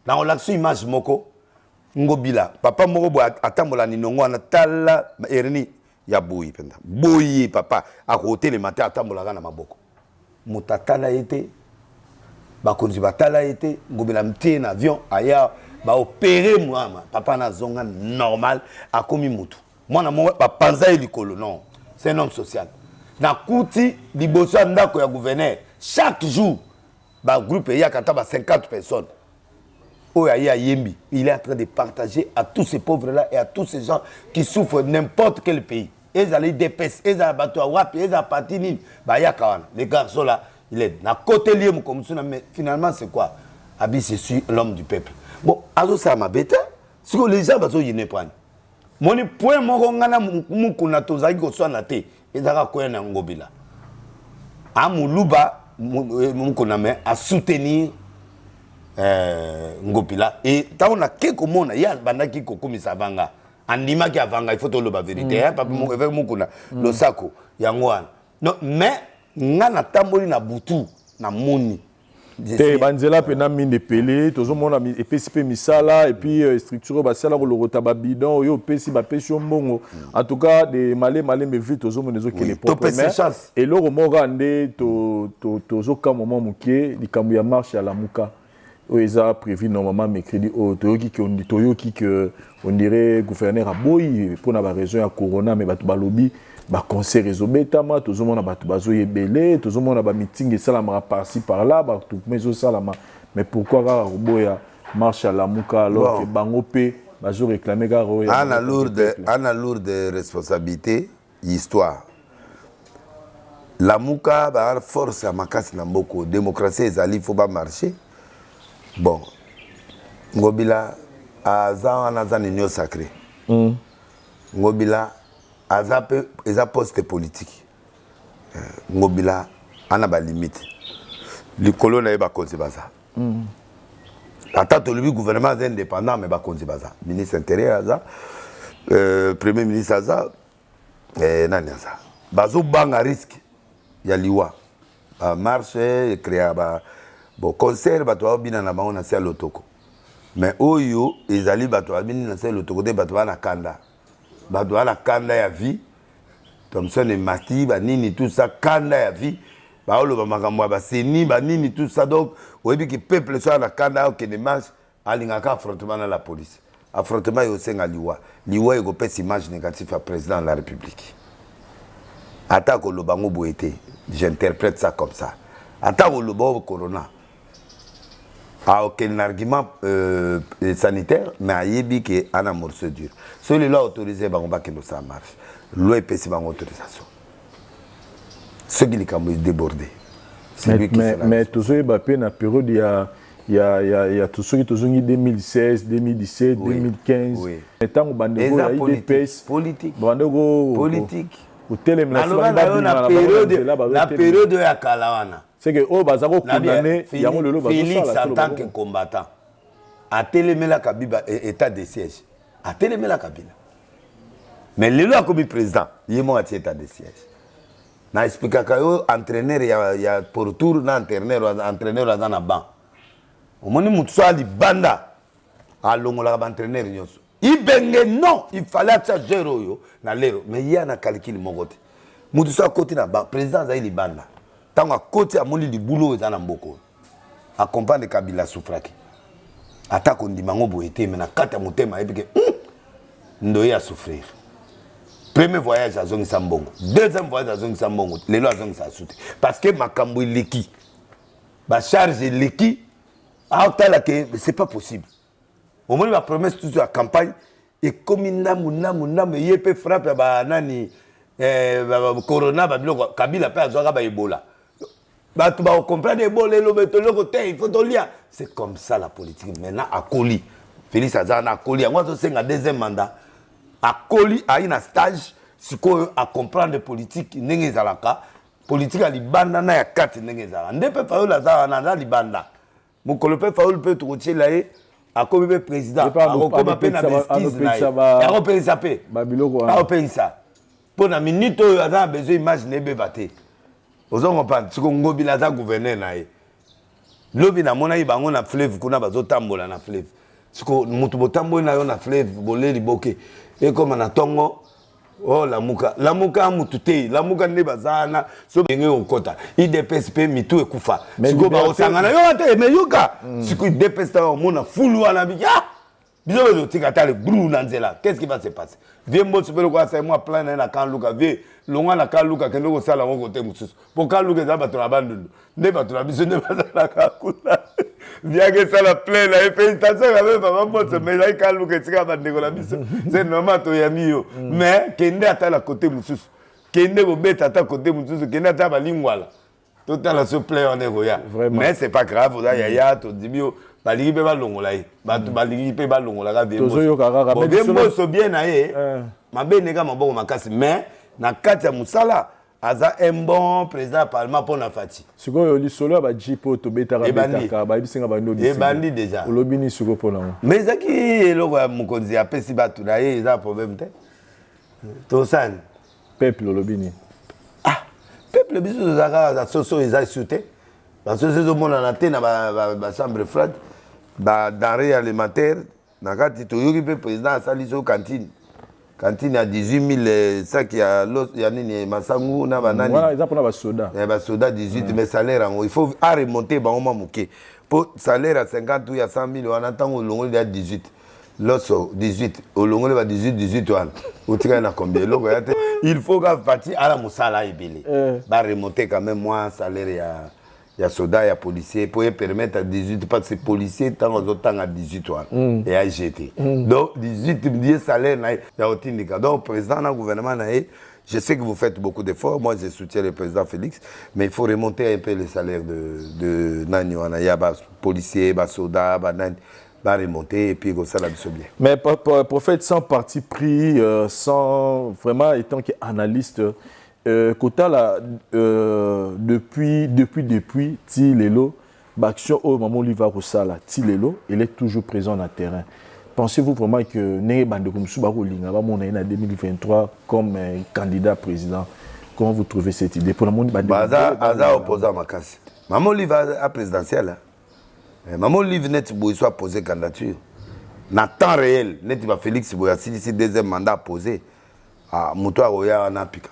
Dans l'action image moko Ngobila papa moko bo atambola ni nongo na tala erni ya boyi penda boyi papa à côté le matin atambola na maboko mutatala été ba konzi batala été Ngobila mtie na avion aya ba opérer moi papa na zonga normal a komi mutu mwana mo ba panza elikolo non c'est un homme social na kuti liboso ndako ya gouverneur chaque jour ba groupe ya kata ba 50 personnes. Il est en train de partager à tous ces pauvres-là et à tous ces gens qui souffrent n'importe quel pays. Ils allaient dépêcher, ils allaient battre à Wapi, ils allaient patiner. Les garçons là, il est à côté lié comme ça, mais finalement c'est quoi? Abi, je suis l'homme du peuple. Bon, alors ça m'a bêté. Ce que les gens ils ne prennent. Mon point, mon gana, mon kuna tozaki ko soit naté. Ils allaient quoi na Ngobila. Amuluba, mon kuna mais à soutenir. Ngobila et tant on a quelque monde il y a bandaki ko komisa vanga andima ki avanga il faut to le ba vérité hein papa mo avec mukuna lo sako yango wana non mais ngana tamboli na butu na moni te banzela pena mine pelé tozo mona epesipe misala et puis structure basala ko lorota ba bidon yo pesi ba pesi mbongo en tout cas de malé me vite tozo mona zo kele propre et loro moga ndé tozo ka moment mukie likambu ya marche ya Lamuka eza prévu normalement mercredi au toyoki que on dirait gouverneur a boyi pour na ba raison ya corona mais batu balobi ba concert ezobetama tozomona bato bazoyebele tozomona ba meeting esalamaka par-ci par-là bato mezo salama mais pourquoi kaka koboya marche à Lamuka alors que bango pe bazo réclamer kaka ana lourde responsabilité histoire Lamuka ba force ya makasi na mboko démocratie ezali faut ba marcher bon ngobila aza na union sacrée ngobila eza poste politique ngobila ana ba limite likolo na ye bakonzi baza ata tolobi gouvernement aza indépendant mais bakonzi baza ministre intérieur aza premier ministre aza nani aza bazobanga risque ya liwa marche créa bon concert bato babina na bango na se ya lotoko mais oyo ezali bato babini na se ya lotoko te bato bana kanda bato wana kanda ya vie Thomson et Mati banini tout ça kanda ya vie baoloba makambo ba seni banini tout ça donc oyebi ki peuple soit na kanda au kene marche alingaka affrontement na la police affrontement yo senga liwa ego pesi image négative à président de la République attaque au lobango boete j'interprète ça comme ça attaque au lobango corona a aucun argument sanitaire, mais à yebi qui a un morceau dur. Si les lois autorisées, on va que ça marche. Loi est pécime en autorisation. Ce qui est débordé. Mais tout ça, il y a une période, il y a tout ce qui est 2016, 2017, 2015. Et tant que il y a des politique. La période de la Kalawana. C'est que oh bazako condamné yango lelo Félix en tant que combattant a télémé la Kabiba état de siège a télémé la Kabila mais lelo a comme président yemo a état de siège na expliquer que entraîneur ya pour tour na entraîneur dans na banc omoni mutu ali banda a longola ba entraîneur nyonso ibenge non il fallait ça zéro yo na lero mais il y a na calcul mogote mutu so côté na banc président za ili banda tant à côté à mon lit du boulot dans mboko accompagne Kabila souffraki attaque on dit mango boité mais na kata motema et que ndoya souffrir premier voyage à Zongi Sambongo deuxième voyage à Zongi Sambongo les lois Zongi sa soute parce que makambo leki ba charge leki a otala que c'est pas possible au moins la promesse toute la campagne et comme namu yepe frappe ba nani corona ba biloko Kabila pe azwaka ba Ebola. Tu vas comprendre il faut lire. C'est comme ça la politique. Maintenant, à Koli, Félix Azan à Koli, moi je sais un deuxième mandat. À Koli, à une stage, si à comprendre la politique, n'est pas politique à Libanda, na ya 4 n'est pas. Ne peut pas la na Libanda. Mon colopé Faoul peut trouver là à comme président. À comme appel na besquise na. À repérer ça pe. Babiloko. À repérer ça. Pour la minute, on a besoin d'imaginer bébaté. Vous avez compris, si vous avez un gouverneur, lobi na mona ibango na fleuve kuna bazotambola na fleuve. Si vous avez na fleuve, bolé liboke. Et comme na tongo, oh Lamuka mutute, Lamuka ne bazana, so benge okota. IDPSP mitu ekufa. Si vous avez osangana yo ate me yuka. Si vous IDPSP mona fulu wana bi ah. Biso le tikatale brou nanzela. Qu'est-ce qui va se passer? Viens moi super quoi c'est moi plein na kan luka vie. Longa na kan luka kendo ko sala ngo côté mususu. Pour kan luka za bato na bandu. Ne bato na biso ne bazala ka kuna. Viens que ça la plein la félicitations avec papa bosse mais là kan luka tika bande ko la biso. C'est normal to yami yo. Mais kende ata la côté mususu. Kende ko beta ata côté mususu kende ata ba lingwala. Total la se plaît on est roya. Mais c'est pas grave, vous ya to dibio balingi pe balongola ye bato balingi pe balongola ka bien so bien na ye mabe neka maboko makasi mais na kati ya musala aza un bon président parlement pour na fati siko li solo ba jipo to betaka betaka ba bisinga ba ndo e bandi déjà olobini siko pona mais zaki eloko ya mukonzi ya pesi bato na ye eza problème te to san peuple olobini peuple biso zaka za soso eza sauté Parce que c'est au monde en atteint la chambre froide, denrées alimentaires, dans le cas où le président a sali sur cantine. Cantine à 18 000 sacs, il y a Massangou, il y a banani. Voilà, exemple, on a soda. Il y a soda 18, mais salaire, il faut remonter, pour salaire à 50 ou il y a 100 000, on attend au long, il y a 18. L'autre 18, au long, il y a 18, il faut qu'à partir à la Moussala et Bélé. Va remonter quand même moins salaire, il y a soda, il y a policier, pour permettre à 18, parce que policier, tant aux autres à 18 et à GT. Donc 18 salaire, il y a aucun cas. Donc, président du gouvernement, je sais que vous faites beaucoup d'efforts. Moi, je soutiens le président Félix, mais il faut remonter un peu les salaires de Nani. Il y a des policiers, des soldats, va remonter et puis ça la bien. Mais prophète, sans parti pris, sans vraiment étant analyste, Kota là, depuis Tilelo, l'action au moment où il va au Sala, Tilelo, il est toujours présent dans le terrain. Pensez-vous vraiment que Neye Bandekoum Soubarolinga va monter en 2023 comme candidat président? Comment vous trouvez cette idée pour le monde? Aza opposant à ma casse. Maman lui va à présidentielle. Maman lui venait de soit poser candidature. Dans le temps réel, net va Félix Boya si deuxième mandat posé à Moutoua Roya en Apika.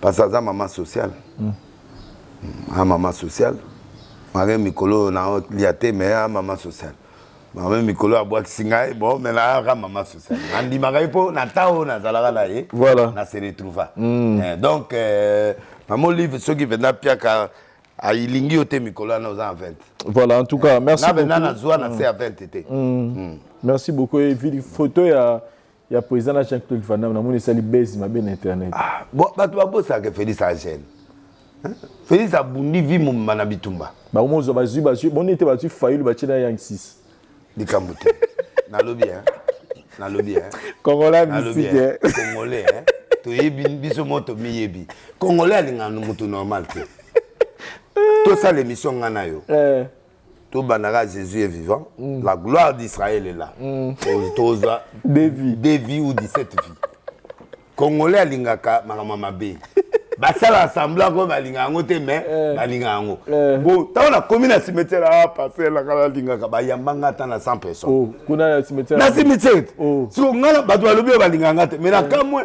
Parce que c'est maman sociale. Maman sociale. Maman Mikolo n'a liaté mais maman sociale. Maman Mikolo a boit singaï bon mais là maman sociale. Andi Magaïpo na tao na zalara là voilà. Na se retrouva. Donc maman livre ceux qui venaient piaka a ilingi ote Mikolo na aux 20. Voilà en tout cas merci beaucoup. Na zoa na c'est à 20 été. Merci beaucoup et vidéo photo il y a président Jean-Claude Van Damme, on est base ma bien internet. Ah, bon, bah tu vas bosser avec Félix à gêne. Félix a bondi vie mon manabitumba. Bah au moins on était battu failli le bâtir dans Yang 6. Di Kambote. Na lobby hein. Na lobby hein. Congolais mystique hein. Congolais hein. To yebi biso moto mi yebi. Congolais alinga no moto normal te. Tout ça l'émission ngana yo. Tout banara Jésus est vivant, la gloire d'Israël est là. Des vies ou 17 vies. Congolais alingaka makamama be. Basala assemblant comme alinga ngote mais balinga ngo. Bon, tant on a commis na cimetière à passer la kala alingaka ba yambanga tant na 100 personnes. Oh, kuna na cimetière. Na cimetière. Oh. Si on ngala bato alobi balinga ngate mais na kamwe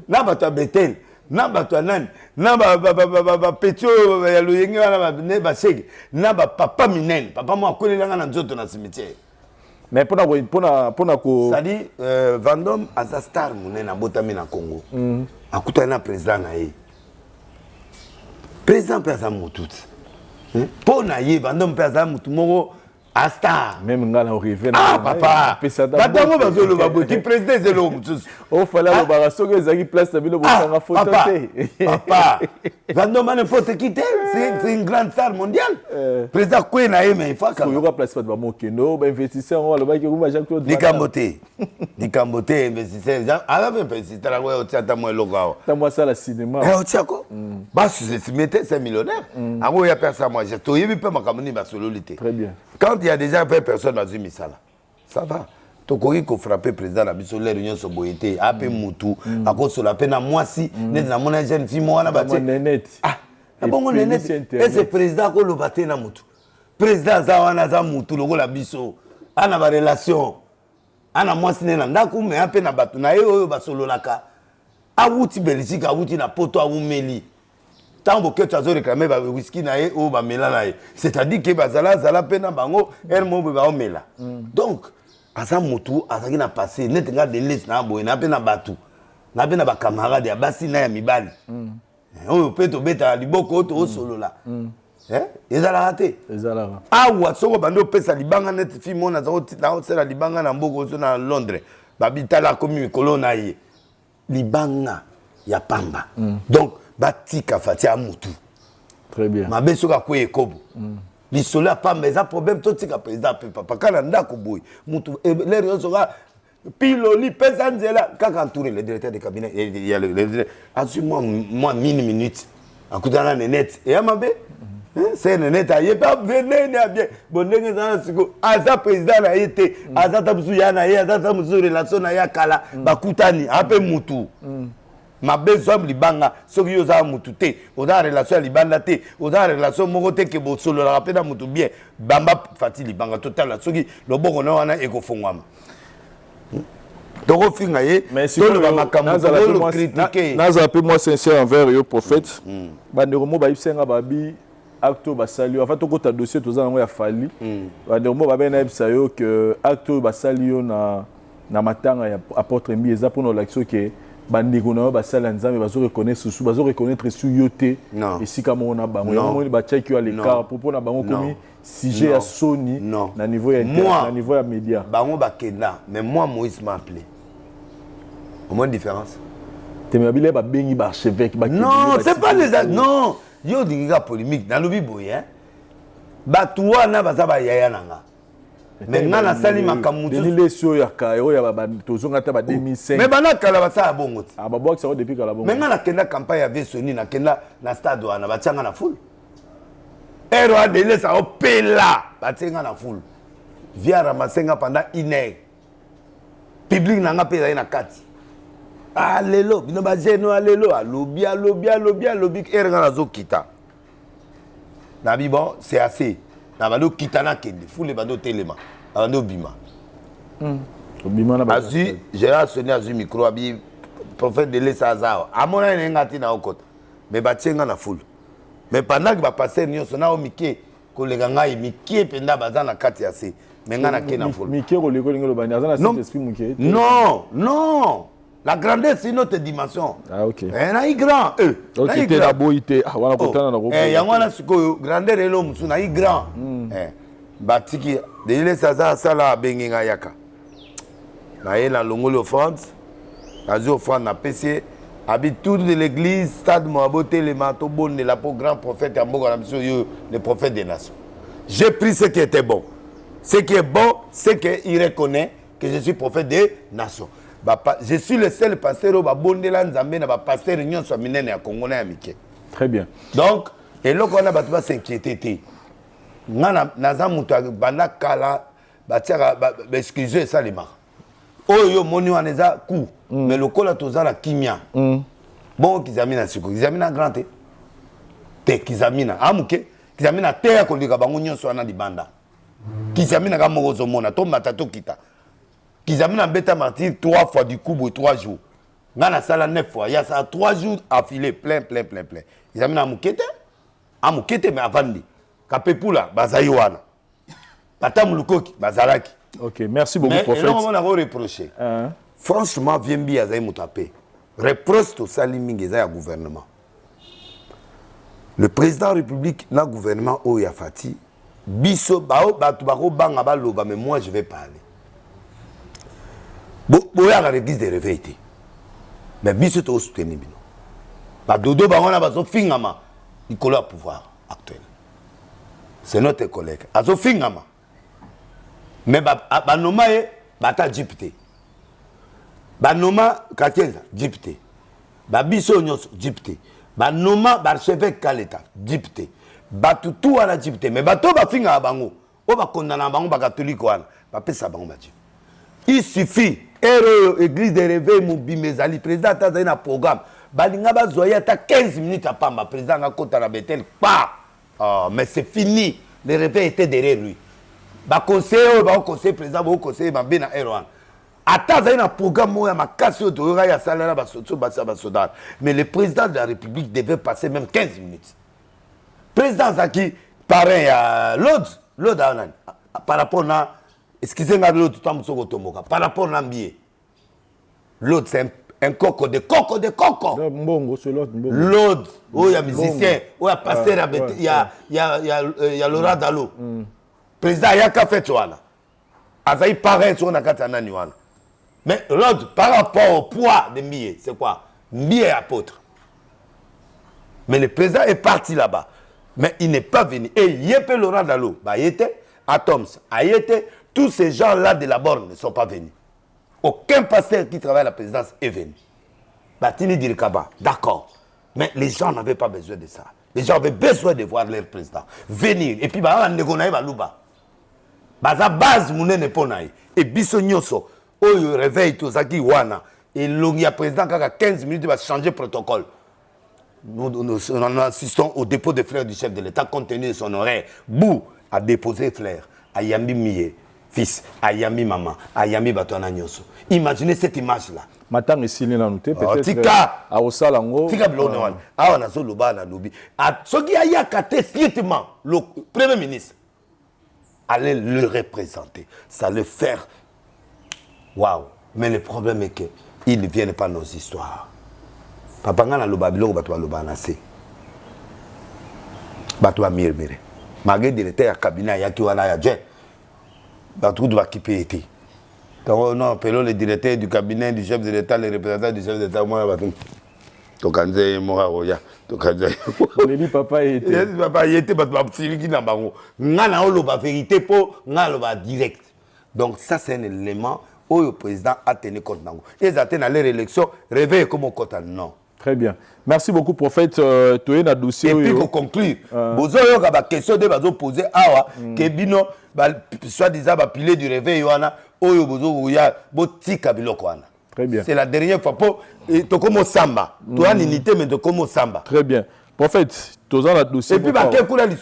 na bato a Bethel. Na bato nani na ba petio ya loyengi wana ba ba shege na ba papa minene papa mo akolelanga na nzoto na cimetière mais pona ko ça dit Vandom aza star munene abotami na Congo akutana na président na ye président pesa mututi pona ye Vandom pesa mutu moko a star même ngala orivé na papa batango bazolo baboti président zelo mututi o fala lo barasoke ezaki place na bilo botanga photo te papa Vandom n'importe qui c'est une grande star mondiale président quoi na ye mais il faut que yo place pas ba mokeno ba investisseur on ba ki kuma Jean-Claude Di Kambote investisseur ala ba investisseur la o tiata mo loka ta moi ça la cinéma o tiako ba se mettait c'est millionnaire amo ya personne moi j'ai toyebi pe makamoni ba sololité très bien quand il y a déjà 20 personnes dans une misala ça va tokoki ko frapper président la biso les réunions so boyete ape mutu akoso la peine à moi si net na mona jeune fille moi na ba bongo net et c'est président ko lobate na mutu président za wana za mutu loko la biso ana ba relation ana moi si na ndako mais ape na batu na ye oyo ba sololaka awuti Belgique awuti na poto awumeli tambo que tu as réclamé ba whisky na ye o ba mela na ye c'est-à-dire que bazala pena bango er mo ba omela donc asa mutu azaki na passé net nga de liste na boye na pena batu na pena ba camarade ya basi na ya mibali oyo peto beta liboko to solola ezala raté ezala awa soko bando pesa libanga net fi mona za na sela libanga na mboko zo na Londres babitala komi mikolo na ye libanga ya pamba donc batika fatia mutu très bien mabe soka ko ekobo lisolo pamba eza problème to tika président papa kana ndako boy mutu les réunions soka pilo li pesa nzela kaka entouré le directeur de cabinet il y a le assure-moi moi minute akutana net et mabe c'est net aye pas venez bien bonenge za siko aza président na été aza tabusu ya na ye aza tabusu relation na ya kala bakutani ape mutu ma besoin libanga soki yo za mutu te oza relation libanda te oza relation moko te ke bosolo la rapeda mutu bien bamba fati libanga total soki loboko na wana ekofungwama toko finga ye tolo ba makambo tolo critiquer naza peu moi sincère envers le prophète bandeko mo ba isenga babi acte basali en fait toko ta dossier toza nango ya fali bandeko mo ba bena ibsa yo que acte basali yo na matanga ya apôtre mbi eza pour l'action que bandeko na basala nzambe bazo reconnaître sous bazo reconnaître sur yote esika mo na bango yango ba check yo à l'écart pour na bango comme sujet à Sony na niveau ya na niveau ya média bango bakenda mais moi Moïse m'a appelé au moins différence temabile ba bengi ba archevêque ba non c'est pas les non yo dinga polémique dans le biboye hein ba toi na baza ba yaya nanga mais ngana sali makamutu Denis Lesio ya kayo ya ba tozonga ta ba 2005 mais bana kala ba sa bongo ah ba box ça depuis kala bongo mais ngana kenda campagne ya Vesoni na kenda na stade wana ba tianga na full ero adele sa opela ba tianga na full via ramasenga pendant 1 heure public nanga pesa na kati alelo bino ba jeno alelo alobi ero ngana zo kita na bi bon c'est assez na bando kitana kende fule bando telema bando bima bima na ba azu Gérard Sonné azu micro abi prophète de l'Esazao amona ngati na okota mais batienga na fule mais pendant que ba passer nyonso na o mike kolega ngai mike penda bazana kati ya se mais ngana ke na fule mike kolego ngelo bani azana cet esprit mike non la grandeur c'est une autre dimension. Ah ok. Na grand. Ok, t'es la boité. Ah voilà kotana na ko. Yangwana siko grandeur elo musu na grand. Batiki de l'Esazao sala benginga yaka. Na ye na longoli offrande. Azu offrande na PC. Habitude de l'église, stade Moaboté, les manteaux bons de la peau grand prophète Amboga, le prophète des nations. J'ai pris ce qui était bon. Ce qui est bon, c'est qu'il reconnaît que je suis prophète des nations. Je suis le seul pasteur au Babondela Nzambe, na pasteur Nyon Sominene à Congo na Mike. Très bien. Donc, et là qu'on a battu s'inquiéter. Nana naza mutu banda kala batia excusez ça les mar. Oyo moni waneza ku mais le kola tozala kimia. Bon kizamina siko kizamina grand te kizamina amuke kizamina te ya kolika bango nyonso na libanda. Kizamina ka mogozo mona to matato kita. Kizamina beta martyr 3 fois du coup 3 jours. Ngana sala 9 fois, il y a ça 3 jours affilés plein. Kizamina amukete mais avandi. Kapepula bazai wana. Batam lukoki bazaraki. OK, merci beaucoup prophète. Mais on a reproché. Franchement, Viembi azai mutapé. Reproche to salimingi za gouvernement. Le président de la République na gouvernement o ya fati biso bao batu bako banga baloba mais moi je vais parler. Boya ka l'église de réveil. Mais biso to soutenir bino. Ba dodo bango na bazo fingama ikolo à pouvoir actuel. C'est notre collègue. Azo fingama. Mais banoma bata jipte. Banoma kakenza jipte. Babiso nyos jipte. Banoma barchevêque kaleta jipte. Batutu ala jipte. Mais bato ba finga bango. O ba kondana bango ba catholique wana. Ba pesa bango ba jipte. Il suffit église de réveil mobimezali président tazali na programme. Balinga ba zoya ta 15 minutes à pamba président nga kota na Bethel pas. Mais c'est fini. Le réveil était derrière lui. Ba conseiller président ba conseiller ba bena Erwan. Attends un programme moya makasi to ya salaire ba soto ba soda. Mais le président de la République devait passer même 15 minutes. Président Zaki parrain ya l'autre par rapport à excusez-moi l'autre temps musoko tomoka par rapport à Mbié. L'autre c'est un coco de coco. Mbongo c'est l'autre mbongo. L'autre oh ya musicien, oh ya pasteur ya Laura Dalo. Président yaka fait wana. Azaï parrain sur na kata nani wana. Mais l'autre par rapport au poids de Mbié, c'est quoi? Mbié est apôtre. Mais le président est parti là-bas. Mais il n'est pas venu. Et Yepé Laura Dalo, bah était Atoms, Ayete, tous ces gens-là de la borne ne sont pas venus. Aucun pasteur qui travaille à la présidence est venu. Batini Dirikaba, d'accord. Mais les gens n'avaient pas besoin de ça. Les gens avaient besoin de voir leur président venir. Et puis, bah, Negonaï Balouba. Baza base moune ne ponaï. Et biso nyoso, oyo réveil to zaki wana. et le président a 15 minutes va changer le protocole. Nous assistons au dépôt des fleurs du chef de l'État compte tenu de son horaire. Bou a déposé fleurs à Yambi Miye, fils, à Yambi maman, à Yambi Batouana Nyoso. Imaginez cette image-là. Maintenant, ici, il y a peut-être Tika à Osalango. Tika Blonouan. Ah, on a ce loba na lobi. Ce qui a yakaté strictement le Premier ministre allait le représenter. Ça le faire. Waouh. Mais le problème est qu'ils ne viennent pas nos histoires. Papa ngana loba biloko bato loba na se. Bato a mirmire. Malgré directeur ya cabinet ya ki wana ya je. Bato doit kiper été. Donc non, appelons le directeur du cabinet du chef de l'État, les représentants du chef de l'État, moi bato. Tokanze mora roya. Tokanze. Les papa était. Papa était bato ba filiki na bango. Ngana o loba vérité po ngana loba direct. Donc ça c'est un élément où le président a tenu compte d'ango. Ils attendent à leur élection, réveillez comme au quota non. Très bien. Merci beaucoup, prophète. Tu es dossier. Et puis, pour conclure, vous avez une question de poser à que Bino, soit-disant, pilier du réveil, très bien. C'est la dernière fois pour Tokomo Samba. Tu as l'unité, mais Tokomo Samba. Très bien. Prophète, tu as un dossier. Et puis, combien de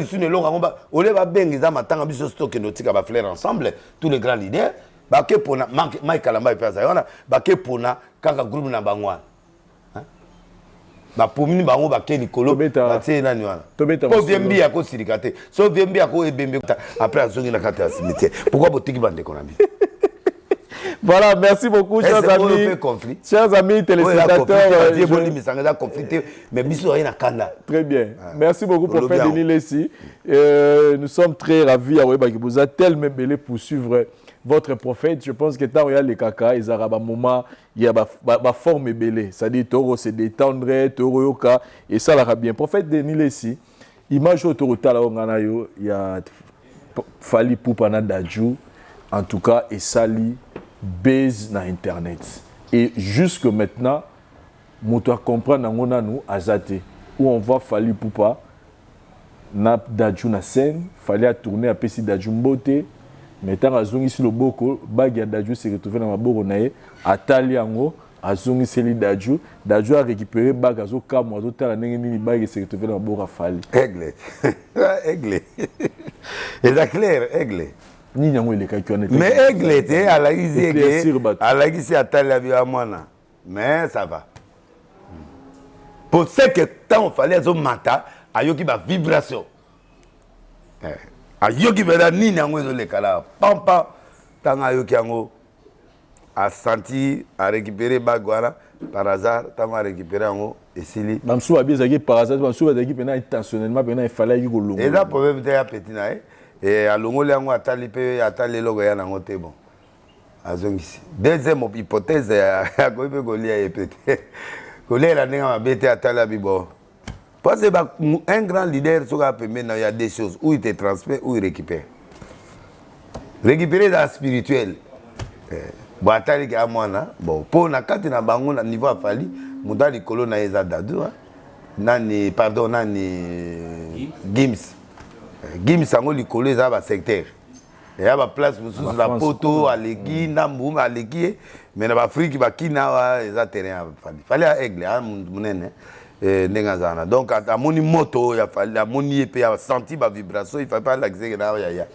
sous ne l'ont on les va bien, ils ont maintenant un stock et nautique à faire ensemble, tous les grands leaders. Baké pour Mike Kalamba et Pazayona, Baké pour Kaka groupe na Bangwan. Ba pomini bango ba ke likolo ba tie na niwana po viembi ya ko sirikate so viembi ya ko ebembe après azongi na kata cimetière pourquoi botiki bande konami. Voilà, merci beaucoup chers amis. Chers amis téléspectateurs, mais biso na kanda. Très bien. Merci beaucoup prophète Denis Lessi. Nous sommes très ravis à Weba qui vous a tellement belé pour suivre votre prophète. Je pense que tant il y a les caca, ils ont un moment, il y a ma forme belée. C'est-à-dire toro se détendre, toro yoka et ça l'a bien. Prophète Denis Lessi, image autour de la onganayo, il y a Fali Poupana Dadju, en tout cas et Sali base na internet. Et jusque maintenant, moto comprendre ngona nous azate où on voit Fali Poupa na Dadju na scène, fallait à tourner à Pessi Dadju Mbote. Mais tant azungi si le boko bagi Dadju s'est retrouvé dans ma boko nae atali yango azungi seli Dadju a récupéré bag azo kam azo tala ndenge nini bagi s'est retrouvé dans ma boko Fali aigle aigle c'est clair aigle ni nyango il est calculé mais aigle était à la gisi atali abi amana mais ça va pour ce que tant fallait azo mata ayoki ba vibration ayoki bela nini yango ezolekala pampa ntango ayoki yango asenti arécupéré bag wana par hasard ntango arécupéré yango esili bamsusu babi ezalaki par hasard bamsusu bazalaki mpena intentionnellement mpena efalaki kolongola eza problème te ya peti na ye e alongoli yango atali mpe atali eloko ya nango te bon azongisi deuxième hypothèse akoki mpe kolia ye pete koliela ndenge mabe te atali abi bon. Parce qu'un grand leader, il y a des choses où il te transmet, où il récupère. Récupérer dans le spirituel. Bon, pour le niveau à Fali, Moudali Kolo na Ezadadu, pardon, Gims. Gims, sango li Kolo Ezaba secteur. Il y a une place pour la poto, à l'équipe, Namboum, à l'équipe, mais dans l'Afrique, il y a un terrain à Fali. Fali à Aigle, donc à mon moto il fallait à mon épée a senti ma vibration il fallait pas l'accès là ya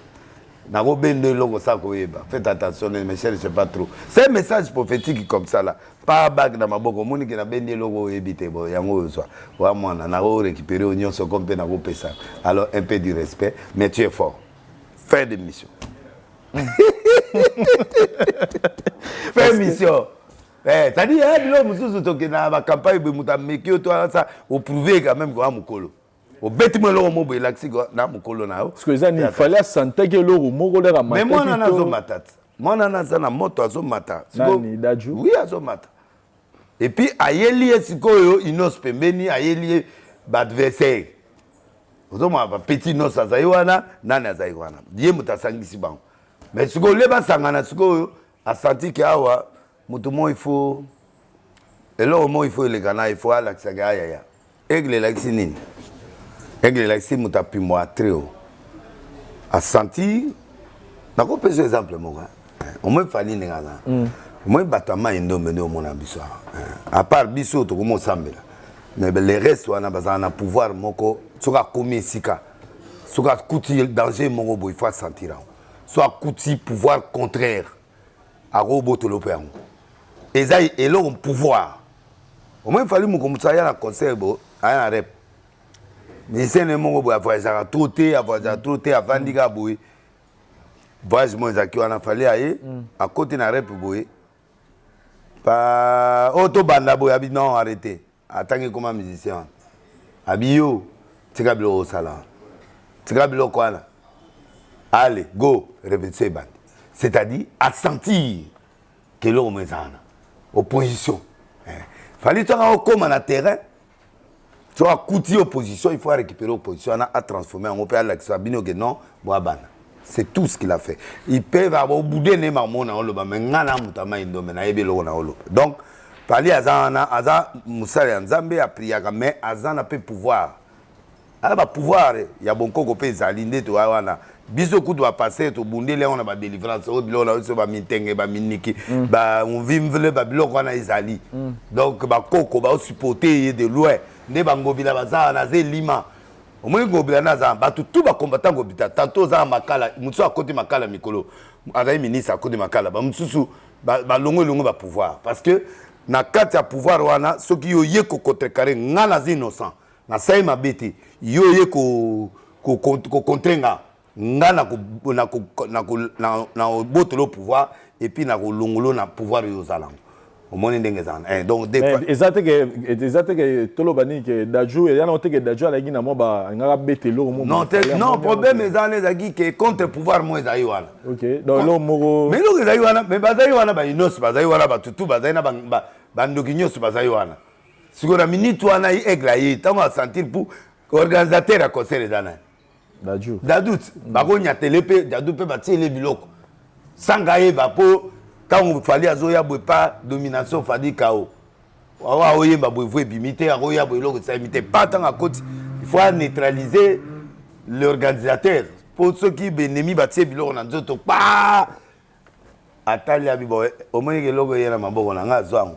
na go bende logo ça ko yeba faites attention mes chers je sais pas trop c'est un message prophétique comme ça là pas bag na maboko moni ki na bende logo ebité bo yango so wa mwana na go récupérer oignon so comme na go pesa alors un peu du respect mais tu es fort fin de mission fin mission. C'est-à-dire, il y a une campagne pour prouver quand même qu'il y a un mokolo. Au bêtiment, il y a un mokolo. Parce que il fallait sentir que l'eau mokolo est mais moi, je suis matat. Moi, je suis moto à mata. Oui, à mata. Et puis, il y a des inos pembeni, il y a des adversaires. Vous avez un petit nos à Zaïwana, nana Zaïwana. Dieu m'a sangisi ban. Mais si vous avez un sangana, si vous avez senti qu'il y a Moutoumon, il faut. Et là, au moins, il faut les Ghana, il faut aller à la Aigle Laxinine. Aigle Laxinine, Moutapi Moatreo. A senti. N'a pas besoin d'exemple, mon gars. On m'a fallu les Ghana. Moi, Batama est nommé au mon ambition. À part Bisso, tu commences à mais les restes, on a besoin de pouvoir. Soit commis sika, soit coutil danger, il faut sentir. Soit coutil pouvoir contraire à robot de l'opéra. Et ça, et là, on pouvoir. Au moins, il fallait que je sois à un concert, à un rep. Mais c'est un moment où il faut trotté, avant de gagner. Voyage, moi, il a fallu aller à côté de la rep. Autobanda, non, arrêtez. Attendez comme musicien. Abio, tu as bien au salon. Tu as bien quoi là? Allez, go, répétez. C'est-à-dire, à sentir que l'homme est en opposition. Il fallait que tu aies comme un terrain. Tu as coûté opposition, il faut récupérer l'opposition, à transformer en opéra l'action. Non, c'est tout ce qu'il a fait. Ils peuvent avoir boudé les mamans, mais donc, parler à Zana, Moussa Nzambe a pris à mais Azan a pu pouvoir. Alors, pouvoir, il y a bon coco pays Zalinde, tu vois, biso coup doit passer, tu bondé, on a ma délivrance, on a miteng, miniki, on vit le babylon, on a Izali. Donc, coco va supporter de loin. Ne bangobila baza na ze lima. Au moins gobila na za ba tout ba combattant gobita. Tantôt za makala, muso à côté makala mikolo. Azai ministre à côté makala. Ba mususu ba longo ba pouvoir parce que na kati ya pouvoir wana soki yo ye ko contrecarrer ngana za innocent. Na sai mabeti yo ye ko kontrenga ngana na botolo pouvoir et puis na ko longolo na pouvoir yo zalango. Donc exactement que tolobani que Dajou et on que Dajou la guina moba ngara betelo non problème ezali que contre pouvoir moi ezaiwana OK donc lo moko mais lo ezaiwana mais bazaiwana ba inos bazaiwana ba tutu bazaina ba ndokinyo bazaiwana sikora minute wana egla yi tango sentir pour organisateur à concert ezana Dajou bagonya telepe Dajou pe ba tiele biloko sangaye ba po quand il fallait azoya pas domination fadi kao awa oyemba boye bimité aroya boye loko ça imité pas tant à côté il faut neutraliser l'organisateur pour ceux qui benemi batie biloko na nzoto pa atali abi boye au moins que loko yena maboko na nga zwango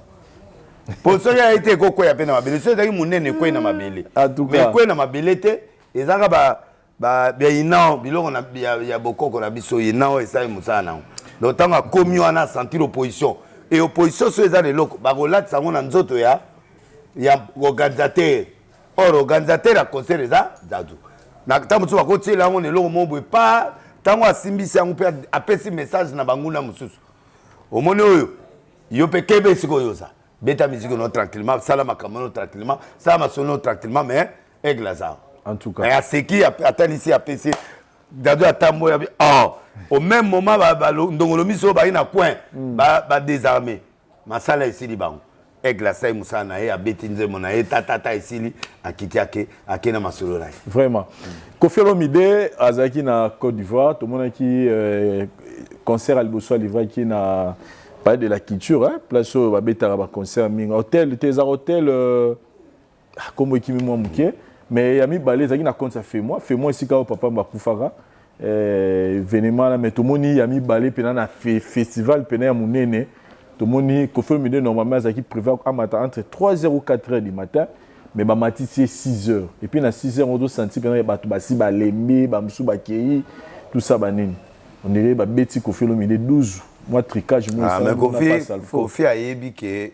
pour ceux qui a été koko ya pena mabele ceux qui munene ko na mabele mais ko na mabele te ezanga ba ina biloko na ya bokoko na biso ina esa musana. Donc, tant que commis on a senti l'opposition. Et l'opposition, c'est ça, les locaux. Barolat, ça, on a un autre, il y a organisateur. Or, organisateur a conseillé ça, Dadou. Tant que tu vas continuer là, on est là, on ne peut pas. Tant que Simbi, on peut appeler ce message dans Bangouna Moussous. Au moment où il peut kebe ce que ça. Beta musique non tranquillement, salama kamano tranquillement, salama sono tranquillement, mais avec la en tout cas. Et à ce qui attend ici à PC, Dadou a tambour, au même moment, ndongolo miso ba ina point, ba désarmé. Masala ici libango. Avec la saille Moussa nae a betinze monae tata ici a kitiake a kena masolo nae. Vraiment. Kofi Olomide azaki na Côte d'Ivoire, tout le monde qui concert à Liboso livre qui na parler de la culture hein, place au ba betara ba concert minga hôtel tes hôtel comme équipe moi muké mais yami balé zaki na compte ça fait moi ici ka papa mba kufara événement là mais tout le monde y a mis balé pendant un festival pendant un monene tout le monde Kofi Olomide normalement zaki prévu à matin entre 3h ou 4h du matin mais ba mati c'est 6h et puis na 6h on doit sentir pendant ba basi ba lembe ba musu ba kei tout ça banini on dirait ba beti Kofi Olomide 12 mois tricage moi ça mais Kofi a yebi que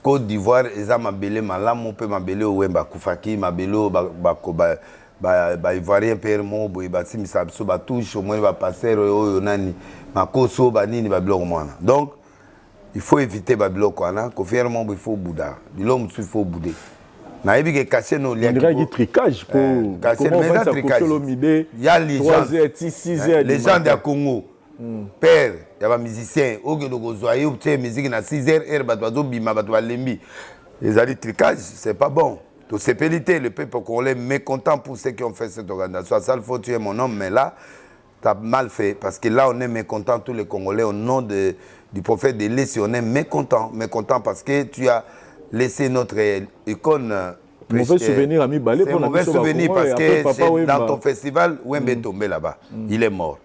Côte d'Ivoire eza mabele malamu pe mabele wemba kufaki mabelo ba ivoirien père mo boy ba simisa biso ba touche au moins ba passer oyo nani makoso ba nini ba biloko mwana donc il faut éviter ba biloko wana Kofi il faut bouda biloko il faut bouder na yebi ke cacher nos liens on tricage pour cacher mais tricage il y a les gens 6h les gens de Congo père il y a ba musicien ogedo kozwaye obte musique na 6h bato bazo bima bato balembi les ali tricage c'est pas bon. Donc c'est pénité, le peuple congolais mécontent pour ceux qui ont fait cette organisation. Ça, il faut tuer mon homme, mais là, tu as mal fait. Parce que là, on est mécontent, tous les Congolais, au nom du prophète de Lessi, on est mécontent parce que tu as laissé notre icône. Mauvais souvenir, ami Balé. C'est un mauvais souvenir parce que dans ton festival, Wembe est tombé là-bas. Il est mort.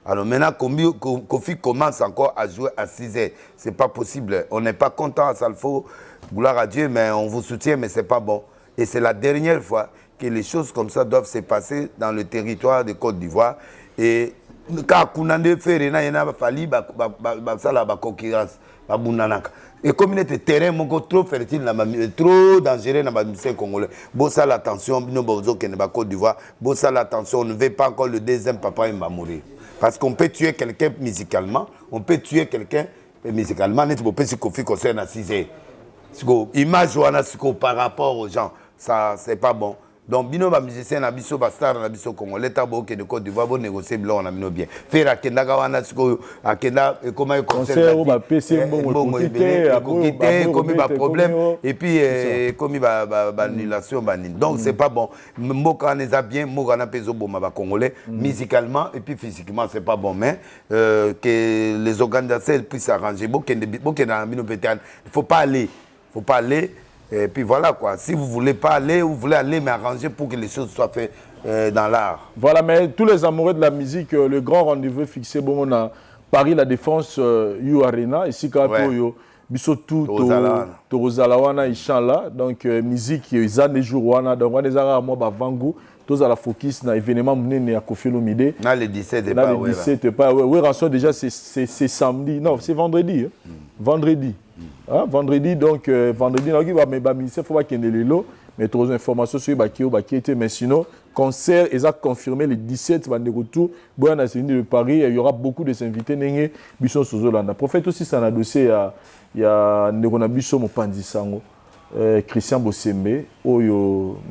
Alors maintenant, Kofi commence encore à jouer à 6h. C'est pas possible. On n'est pas content à Salfo. Gloire à Dieu, mais on vous soutient, mais c'est pas bon. Et c'est la dernière fois que les choses comme ça doivent se passer dans le territoire de Côte d'Ivoire. Et quand Kounande fait, il y a fallu la concurrence. Et comme il était terrain trop fertile, trop dangereux dans le congolais. Bon, ça l'attention, nous Côte d'Ivoire. Bon, ça l'attention, on ne veut pas encore le deuxième papa, il va mourir. Parce qu'on peut tuer quelqu'un musicalement, on peut tuer quelqu'un musicalement, on peut se confier concerne à 6 heures. Image par rapport aux gens, ça c'est pas bon. Donc, bino ba musicien na biso ba star na biso congolais tabo ke de Côte d'Ivoire bo négocier blanc na bino bien. Faire akenda ka wana siko akenda comment il concert ba PC bon quitter comme ba problème et puis comme ba annulation ba nini. Donc c'est pas bon. Mboka neza bien, mboka na peso boma ba congolais musicalement et puis physiquement c'est pas bon mais que les organisateurs puissent s'arranger. Bo na bino peut-être il faut pas aller. Et puis voilà quoi, si vous ne voulez pas aller, vous voulez aller mais arranger pour que les choses soient faites dans l'art. Voilà, mais tous les amoureux de la musique, le grand rendez-vous fixé, bon, on a Paris La Défense, You Arena, ici quand même, Bissotou, Torozalawana, Inch'Allah, donc musique, ils ont des jours, donc on a des arts, moi, Vangu, tous à la focus, dans l'événement mené à Kofi Olomide. Là, le 17 pas, le 17 pas, oui, déjà c'est samedi, non, c'est vendredi, hein. Vendredi. Hein, vendredi, donc, vendredi, il faut pas qu'il y ait des lots, mais toutes les informations sur le mais sinon, concert, ils ont confirmé le 17, de retour, de Paris, il y aura beaucoup d'invités, Bisson Sozolanda. Prophète aussi, ça a dossier, il y a Bisson Mopandisango, Christian Bossembe,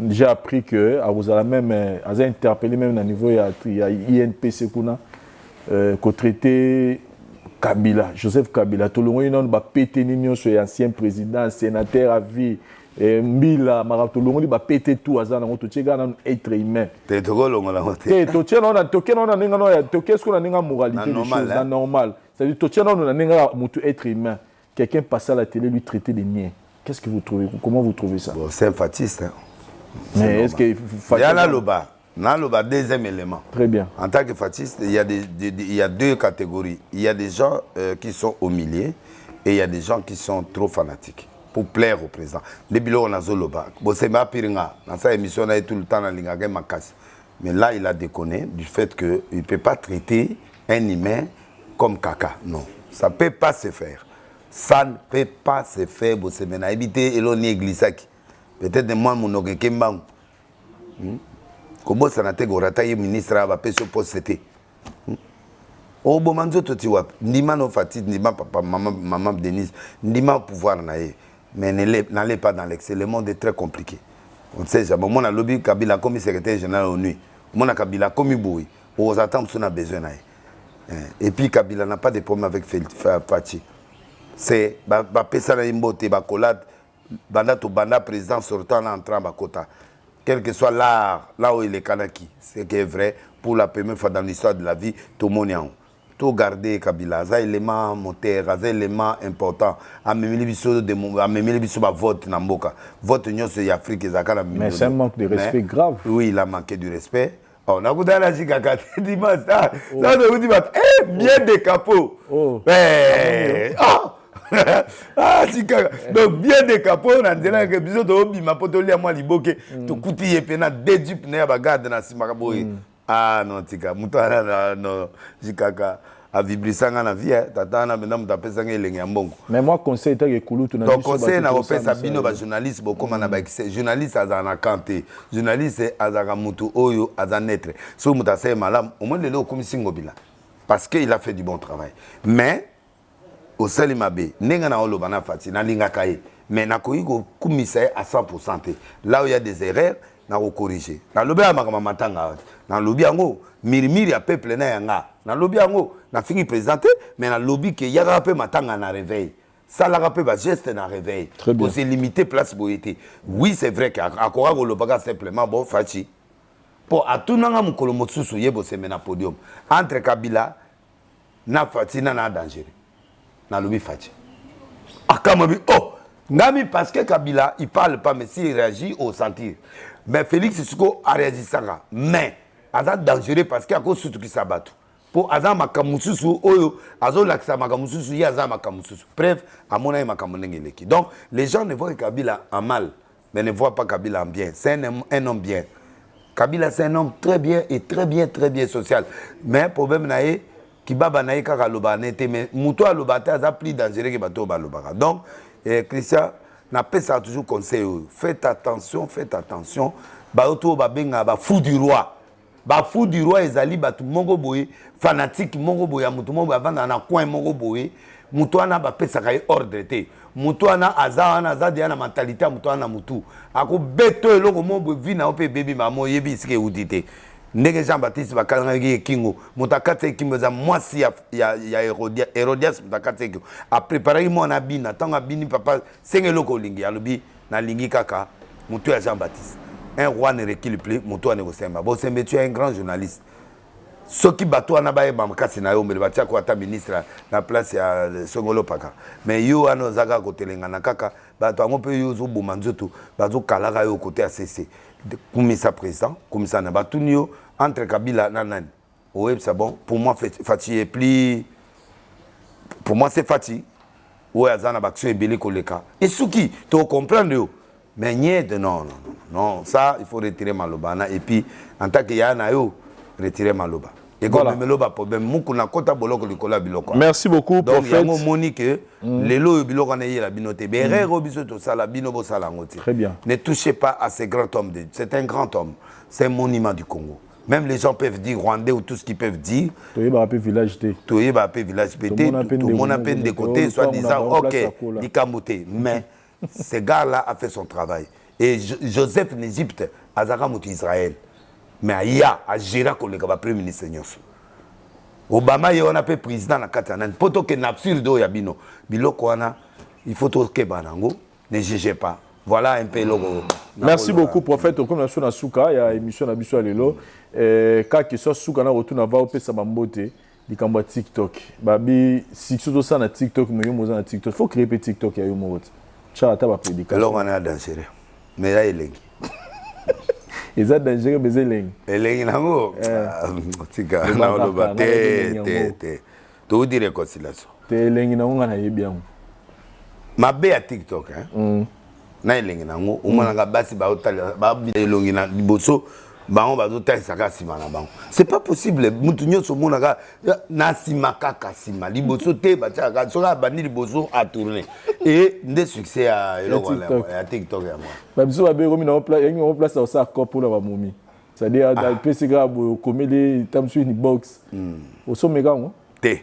j'ai appris que, vous avez même, interpellé même au niveau, il y a INPC, qu'on traitait Kabila, Joseph Kabila, tout le monde a pété l'union sur l'ancien président, sénateur à vie, Mbila, tout le monde a pété tout, à être humain. C'est normal. C'est-à-dire, être humain. Quelqu'un passe à la télé, lui traiter des niais. Qu'est-ce que vous trouvez? Comment vous trouvez ça? Bon, c'est un fatiste. Hein. Mais est-ce qu'il faut. Il y a là le bas. Deuxième élément. Très bien. En tant que fatiste, il y a deux catégories. Il y a des gens qui sont au milieu et il y a des gens qui sont trop fanatiques pour plaire au président. Depuis là, on a Zoloba. Bon, c'est ma piringa. Dans sa émission, on a tout le temps dans l'ingagé Makas. Mais là, il a déconné du fait qu'il ne peut pas traiter un humain comme caca. Non. Ça ne peut pas se faire. Ça ne peut pas se faire. Bon, c'est maintenant éviter et l'on y église. Peut-être moi, mon ogekemba. Comment ça n'a pas été ministre à la poste. Au bon moment, tu vois, ni ma fatigue, ni ma papa, maman Denise, ni ma pouvoir n'aille. Mais n'allez pas dans l'excès. Le monde est très compliqué. On sait jamais. Mon lobby Kabila comme secrétaire général ONU. Mon Kabila comme Iboui. On attend qu'on a besoin d'aille. Et puis Kabila n'a pas de problème avec Fachi. C'est pesa na imbote ba collade banda to banda président sortant là entrant ba kota. Quel que soit l'art, là où il est Kanaki, c'est qui est vrai, pour la première fois dans l'histoire de la vie, tout le monde a tout garder Kabila, ça élément moteur, ça élément important. À même vote dans Mboka. Vote Union c'est Afrique et Zakana. Mais c'est un manque de respect grave. Oui, il a manqué du respect. On a goûté à la Jigaka dimanche. Ça, on dit, bien des capots. Ah, donc bien des capots, on a dit que bisous de hobby, ma potoli à moi liboke, tout couti et pena deux dupes n'a pas gardé dans Simakaboy. Ah non, tika, moutana non, jikaka a vibré ça dans la vie, tata na maintenant m'appelle ça ngelengi ambongo. Mais moi conseil était que koulou tu n'as pas. Donc conseil na opé sabino ba journaliste beaucoup mana ba journaliste azana kanté, journaliste azaka mutu oyo azanetre. So mutase malam, au moins le lo comme singobila. Parce qu'il a fait du bon travail. Mais au Salimabe, nenga na olo bana fati na linga kaye. Mais na koyigo kumisa à 100%. Là où il y a des erreurs, na ko corriger. Na lobi amakama matanga. Na lobi yango mirimiri ya peuple na yanga. Na lobi yango na fini présenté, mais na lobi que yaga pe matanga na réveil. Ça la rappelle ba geste na réveil. Pour se limiter place boyete. Oui, c'est vrai qu'akora ko lobaga simplement bon fati. Pour atunanga mukolo motsusu yebo semena podium. Entre Kabila na fati na danger. Na lobi fati. Akamabi oh Ngami parce que Kabila il parle pas mais s'il réagit au sentir. Mais Félix Tshisekedi a réagi ça. Mais c'est dangereux parce qu'il y a cause surtout qui s'abattent. po aza makamususu oyo azolakisa makamususu ye aza makamususu. Bref, amona ye makamunenge leki. Donc les gens ne voient Kabila en mal, mais ne voient pas Kabila en bien. C'est un homme bien. Kabila c'est un homme très bien et très bien social. Mais problème nae kibaba nae kaka loba nete mais muto alobate aza plus dangereux que bato balobaka. Donc Christian n'a pas ça toujours conseil. Faites attention. Baoto babenga ba fou du roi. Ba fou du roi ezali batu mongo boye fanatique mongo boye mutu mongo avanda na coin mongo boye mutu ana ba pesa kai ordre te. Mutu ana azana azadi na mentalité mutu ana mutu. Ako beto eloko mongo vina ope baby mamo yebi sike udite. Ndenge Jean-Baptiste bakanga kingo mutakate kimbo za mwasi ya Herodias mutakate kingo a préparer moi na bina tanga bini papa sengeloko lingi alobi na lingi kaka mutu ya Jean-Baptiste. Un roi ne recule plus, mutu ne kosemba. Bon sembe tu es un grand journaliste. Ce qui bato na baye bamkasi na yo mbele batia ko ata ministre na place ya Songolo Paka. Mais yo ano zaka ko telenga na kaka bato ngo pe yo zo boma nzoto bazo kalaka yo côté ACC. Kumisa président, kumisa na batunio entre Kabila na nani. Ouais, c'est bon. Pour moi Fati est plus pour moi c'est Fati. Ouais, azana baction ebele koleka. Et souki, tu comprendre yo. Mais non, ça il faut retirer Malobana et puis en tant que yana yo retirer Maloba. Et comme Meloba problème mukuna kota boloko likola biloko. Merci beaucoup prophète. Donc yango monique lelo biloko na yela binote berero biso to sala binobo sala ngoti. Très bien. Ne touchez pas à ce grand homme de Dieu. C'est un grand homme. C'est un monument du Congo. Même les gens peuvent dire Rwandais ou tout ce qu'ils peuvent dire. Toyeba appel village T. Toyeba appel village pété. Tout le monde a peine de côté, soit disant OK, Nikamoté. Mais ce gars-là a fait son travail. Et Joseph n'Égypte, Azara Mouti Israël. Mais Aya, a géré comme le premier ministre. Obama, il y a un peu président na Katanan. Poto que n'absurde yabino. Biloko wana, il faut que banango ne jugez pas. Voilà un peu logo. Merci beaucoup prophète. Comme la na souka, il y a émission na biso lelo. Quand que soit souka na retourne va au pesa bambote. Dikamba TikTok. Babi, si tu dois na TikTok, mais yo moza na TikTok. Faut créer petit TikTok ya yo mo. Tcha ta ba prédication. Alors on a dangereux. Mais là il est. Ils ont dangereux mais il est. Il est nango. Tika na loba te. To dire réconciliation. Te lengi nango na yebia. Mabe ya TikTok hein. Na elengi nango umana nga basi ba otala ba bilongi na liboso ba on ba otala saka sima na bango. C'est pas possible mutu nyoso monaka na sima kaka sima liboso te ba tsaka soka bandi liboso a tourner et nde succès à eloko ya TikTok ya moi. Ba biso ba be romi na place yangi on place ça corps pour la momi. C'est-à-dire dans le PC grave comedy tam sur une box. Au sommet quand te.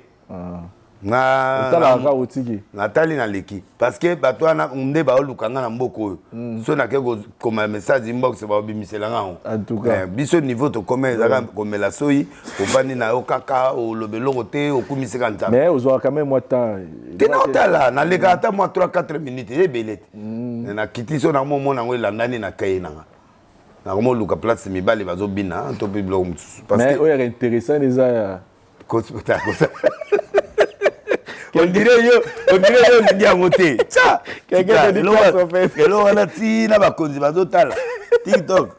Natali na leki parce que bato na nde ba olukanga na mboko so na ke ko message inbox ba obimisela ngao en tout cas biso niveau to comment za komela soyi obandi na yo kaka o lobelo côté o kumiseka nzambe mais ozo quand même moi temps te na otala na leka ata moi 3-4 minutes e belete na kiti so na momo na ngo landani na kaye nanga na mo luka place mibali bazo bina to biblo parce que mais o est intéressant déjà on dirait yo ndia moté cha quelqu'un de lo wana ti na bakonzi bazotala TikTok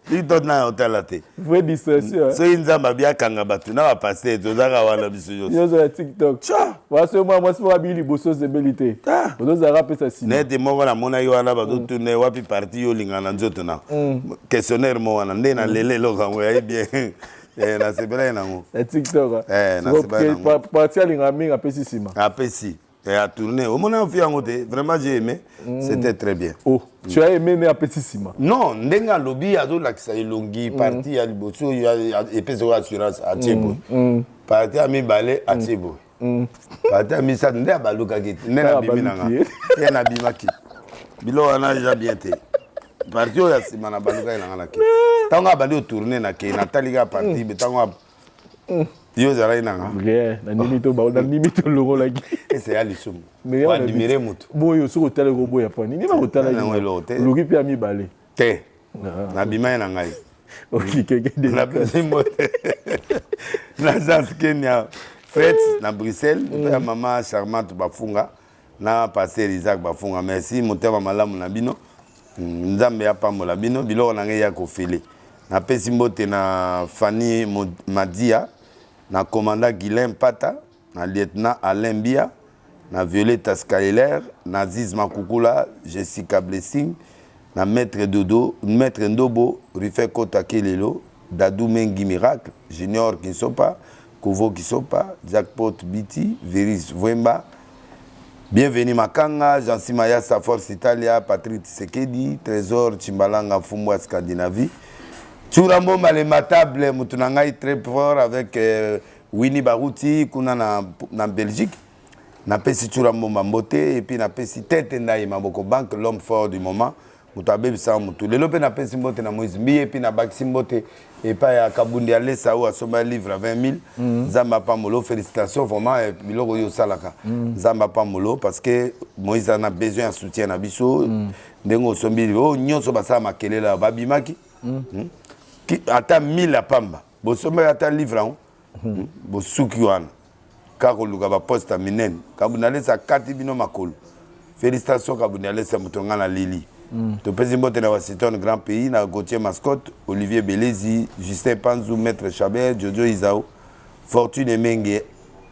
TikTok na otala te vraie distraction so inzamba bia kanga batu na ba passer tozaka wana biso yo zo TikTok cha wase moi so babili boso zebelité bozo za rapper ça si net mo na mona yo wana bazotune wapi parti yo lingana nzoto na questionnaire mo wana nde na lele lo kango ya bien na sebela nango TikTok na sebela nango parti alinga pesi sima apesi et a tourné au moment où vraiment j'ai aimé c'était très bien. Oh tu as aimé mais apesi sima non ndenga lobby azo lakisa elongi parti ya liboso et pesi assurance a tiebo parti a mi balé a tiebo parti a mi sa nde abaluka kiti nena biminanga na bimaki bilo wana déjà bien té parti ya sima na baluka ina ngala ki tanga bandi tourner na ke na talika parti betanga yo zara ina nga rien na nimi to ba na nimi to longo la ki c'est ali sumu wa admirer mutu boyo so hôtel robo ya pani ni ba hôtel na ngelo te luki pia mi balé te na bima na ngai ok keke de na pezimo na Jazz Kenya fête na Bruxelles ta maman charmante bafunga na passer Isaac bafunga merci motema malamu na bino nzambe ya pambola bino biloko na ngai ya kofele na pesi mbote na Fanny Madia na commandant Guilain Pata, na lieutenant Alain Bia, na Violetta Skyler, na Ziz Makukula, Jessica Blessing, na maître Dodo, maître Ndobo, Rifé Kota Kelelo, Dadou Mengi Miracle, Junior Kinsopa, Kovo Kisopa, Jackpot Biti, Veris Vwemba. Bienvenue Makanga, Jean-Si Mayasa Force Italia, Patrick Sekedi, Trésor Chimbalanga Fumbwa Scandinavie. Churambo Malematable, Moutunangai très fort avec Winnie Barouti, Kuna na Belgique. Na pesi Churambo Mambote, et puis na pesi Tete Ndaye Maboko Bank, l'homme fort du moment. Mutabe Bisa Moutou. Le lope na pesi Mbote na Moïse Mbi, et puis na Baxi Mbote, et pas à Kabundi Alessa ou à Soma livre à 20 000. Zamba Pamolo, félicitations vraiment, et Miloro Yosalaka. Zamba Pamolo, parce que Moïse en a besoin de soutien à Bisso. Dengo Sombi, oh, Nyoso Basa Makelela, Babimaki. Ata 1000 à Pamba. Bo Soma ata livre, bo Sukiwan. Kako Lugaba Posta Minen. Kabundi Alessa Katibino Makolo. Félicitations Kabundi Alessa Moutongana Lili. Tu peux dire c'est un grand pays, na Gauthier Mascotte, Olivier Belezi, Justin Panzou, Maître Chabert, Jojo Isao, Fortune Mengue,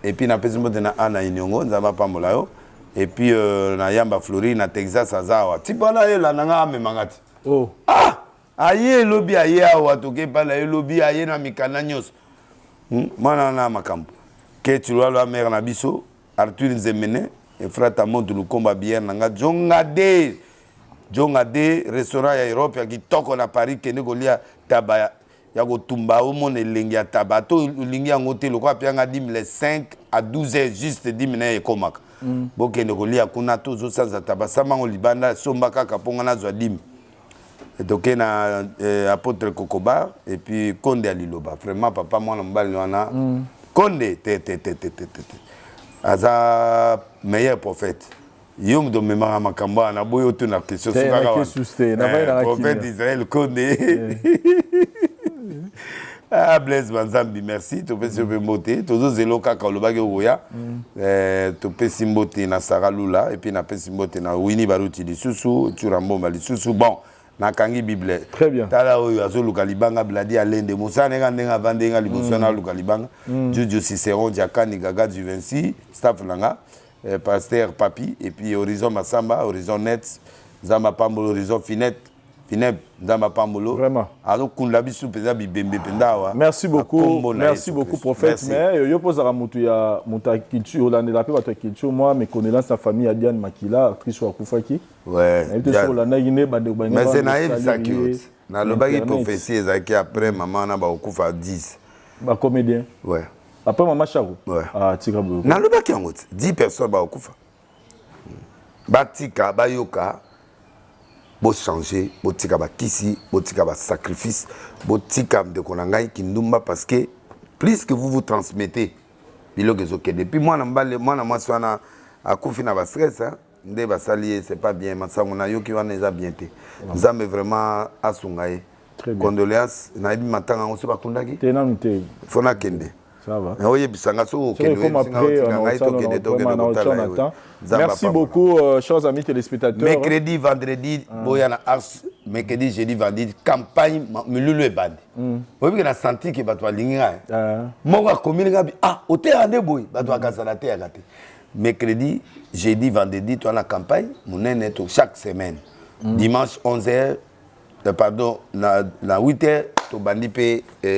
et puis na na Anna Inyongo, Nzaba Pamolayo, et puis na Yamba Flori, na Texas Azawa. Tipana la nanga me mangati. Oh. Ah! Aye lobby aye awa toke pala lobby aye na mikana nyos. Mana na makambo. Ke tu la mère na biso, Arthur Nzemene, et frère Tamon de Lukomba bien nanga Jongade. Jongade restaurant ya Europe ya kitoko na Paris kende kolia taba ya kotumba au monde elengi ya tabato lingi yango te lokwa pianga 5 à 12 heures juste 10 minutes et komaka bokende kolia kuna tozo sanza tabasama ngo libanda somba kaka ponga na zwa dim etoke na apôtre Kokoba et puis Konde Aliloba vraiment papa mwana mbali wana Konde te aza meilleur prophète. Yom do memara makamba na boyo tu na question sukaka prophète d'Israël Condé. Ah Blaise Banzambi merci to pesi mbote tozo zelo kaka olobaki oya to pesi mbote na Sarah Lula et puis na pesi mbote na Winnie Barouti lisusu Churambo lisusu bon na kangi bible très bien tala oyo azo luka libanga bladi alende musane nga ndenga vandenga libosana luka libanga Juju Cicéron Diakani Gaga du 26 staff langa Pasteur Papi, et puis Horizon Massamba, Horizon Net, Zamba Pambolo, Horizon Finette, Zamba Pambolo. Vraiment. Alors, Kundabisu Peza Bibembe Pendawa. Merci beaucoup, merci beaucoup, prophète. Mais je pose à Mouta culture, la culture, moi, mes connaissances, sa famille, Adiane Makila, actrice ou Koufaki. Ouais. Mais c'est naïf, ça qui est. Dans le bagage prophétie, c'est après, maman, on a Koufa 10. Bah, comédien. Ouais. Après Maman Charo. Ouais. Ah, tika beaucoup. Dans le bac en route, 10 personnes ba okufa. Batika ba yoka bo changer, bo tika ba kisi, bo tika ba sacrifice, bo tika de konangai kindumba parce que plus que vous transmettez biloko zoke depuis moi na mbale moi na maswana akufi na ba stress hein, nde ba salier c'est pas bien masango na yoki wana eza bien te. Nzambe vraiment asungaye. Condoléances na ibi matanga on se ba kundaki. Tenamite. Fona kende. Ça va. Merci beaucoup, chers amis téléspectateurs. Mercredi, vendredi, Boyana Ars, mercredi, jeudi, vendredi, campagne, Mululu et Bad. Vous voyez que la senti que Batwa Linga. Moi, comme il y a au théâtre, Batwa Kazalate Agate. Mercredi, jeudi, vendredi, tu as la campagne, mon est chaque semaine. Dimanche, 11h, pardon, la 8h, tu bandit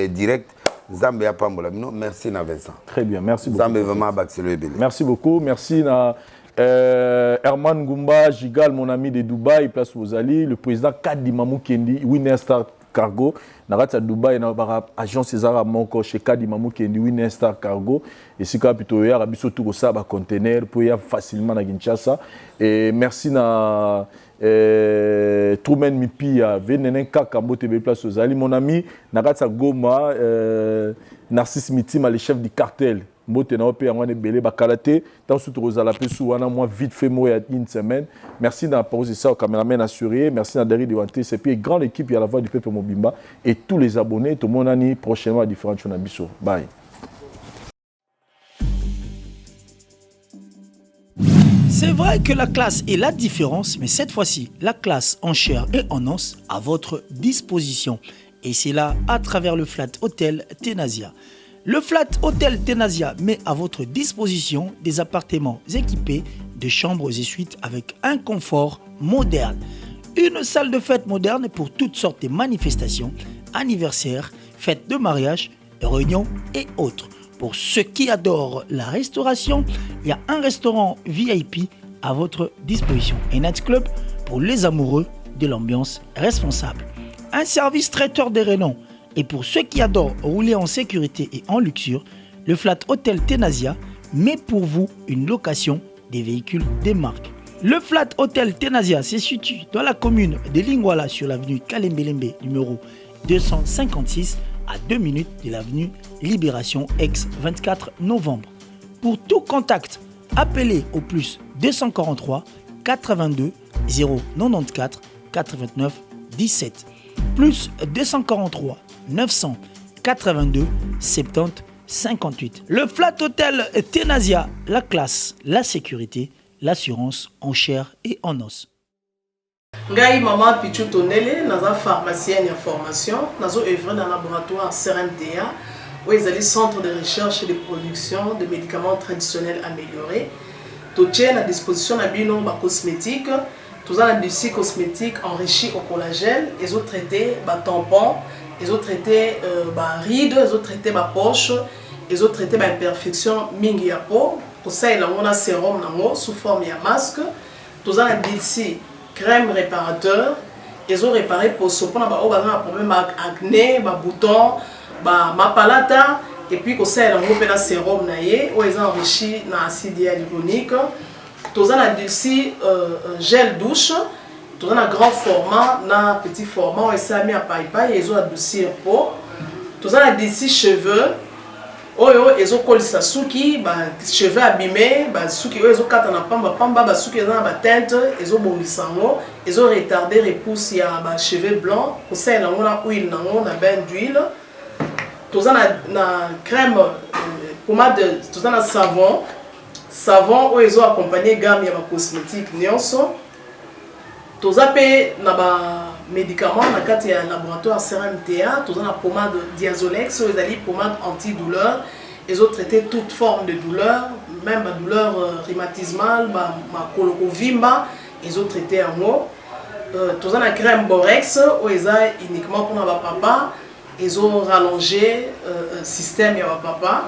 direct. Zambé a Pambola. Merci na Vincent. Très bien, merci beaucoup. Zambé vraiment Baxelo Ebele. Merci beaucoup, merci na Herman Goumba, Gigal, mon ami de Dubaï, place Wozali, le président Kadi Mamou Kendi, Winner Star Cargo, Narata Dubaï, na agent César Monko chez Kadi Mamou Kendi, Winner Star Cargo, et si capito ya rabiso tout ça ba conteneur pour y facilement na Kinshasa. Et merci na Truman Mipia, Venenen Kakambo TV place aux Ali, mon ami, Narata Goma, Narcisse Mitima, le chef du cartel. Mbote na ope yango ne belé bakalate tant surtout rozala pesu wana moi vite fait moi une semaine. Merci d'avoir posé ça au caméraman assuré, merci à Derry de Wanté, c'est puis grande équipe il y a la voix du peuple Mobimba et tous les abonnés tout le monde année prochainement à différentes choses na biso. Bye. C'est vrai que la classe est la différence, mais cette fois-ci, la classe en chair et en os à votre disposition. Et c'est là à travers le Flat Hotel Tenasia. Le Flat Hotel Tenasia met à votre disposition des appartements équipés de chambres et suites avec un confort moderne. Une salle de fête moderne pour toutes sortes de manifestations, anniversaires, fêtes de mariage, réunions et autres. Pour ceux qui adorent la restauration, il y a un restaurant VIP à votre disposition. Un nightclub pour les amoureux de l'ambiance responsable. Un service traiteur de renom. Et pour ceux qui adorent rouler en sécurité et en luxure, le Flat Hotel Tenasia met pour vous une location des véhicules des marques. Le Flat Hotel Tenasia se situe dans la commune de Lingwala sur l'avenue Kalembelembe numéro 256 à 2 minutes de l'avenue Libération ex-24 novembre. Pour tout contact, appelez au plus 243 82 094 89 17 plus 243 982 70 58. Le Flat Hotel Tenasia, la classe, la sécurité, l'assurance en chair et en os. Ngai maman Pichu Tonele, naza pharmacienne en formation, nazo œuvre dans le laboratoire CRMTA, où ils allaient centre de recherche et de production de médicaments traditionnels améliorés. Tout tient à disposition de bino ba cosmétique, tout ça des cosmétiques enrichis au collagène, ils ont traité ba tampon, ils ont traité ba rides, ils ont traité ba poche, ils ont traité ba imperfection mingi ya peau, pour ça il a un sérum nango sous forme ya masque, tout ça des crème réparateur, ils ont réparé pour ce point un problème acné, bouton, mapalata, et puis qu'on sait un sérum naïe où ils ont enrichi dans l'acide hyaluronique. Tous on a d'ici gel douche, tous on a grand format, na petit format, et ça mis à paille ils ont adouci un pot. Tous on a d'ici cheveux. Ils ont collé sa souki, cheveux abîmés, souki ils ont quatre na pamba, souki ils ont na teinte, ils ont bomisango, ils ont retardé repousse ya cheveux blancs, pour ça ils ont na huile nango na bain d'huile. Tous on na crème pommade, tous on a savon où ils ont accompagné gamme ya cosmétique nyonso. Tous on pe na médicaments dans le laboratoire CRMTA, tous on a pommade Diazolex, ils ont pommade antidouleur, ils ont traité toute forme de douleur, même la douleur rhumatismale, ma colorovimba, ils ont traité en haut. Tous on a crème Borex, où ils ont uniquement pour notre papa, ils ont rallongé le système de papa,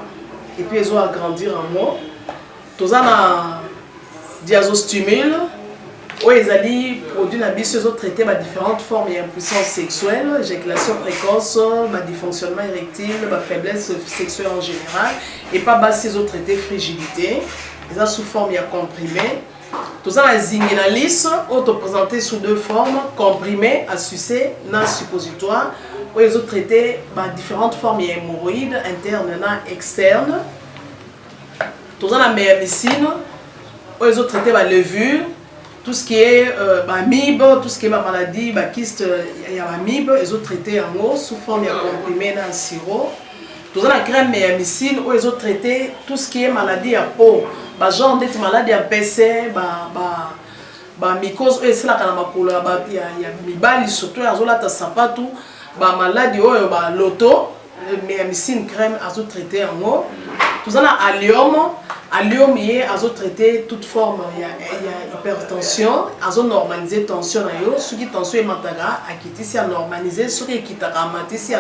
et puis ils ont agrandi en haut. Tous on a Diazostimule, où ils ont produit ils ont traité différentes formes d'impuissance sexuelle, éjaculation précoce, dysfonctionnement érectile, faiblesse sexuelle en général, et pas ils ont traité frigidité, ils ont sous forme comprimé. Tout ça, la zinginalis, présenté sous deux formes, comprimé à sucer, non suppositoire, où ils ont traité différentes formes d'hémorroïdes internes et externes. Tout ça, la méamycine, où ils ont traité la levure. Tout ce qui est MIB, tout ce qui est maladie, kyste, il y a MIB, ils ont traité en eau sous forme de comprimé dans le sirop. Tout ça, la crème méamycine, où ils ont traité tout ce qui est maladie à peau. Genre d'être maladie à PC, mycose, c'est là qu'il y a mibali, surtout, ils ont là, sapatou, maladie, l'auto, méamycine crème, ils ont traité en eau. Tout ça, la allium. Allium, ils ont traité toute forme, il y a hypertension, ils ont normalisé la tension. Ceux qui tension est mataga, à normalisé, ceux qui quittent à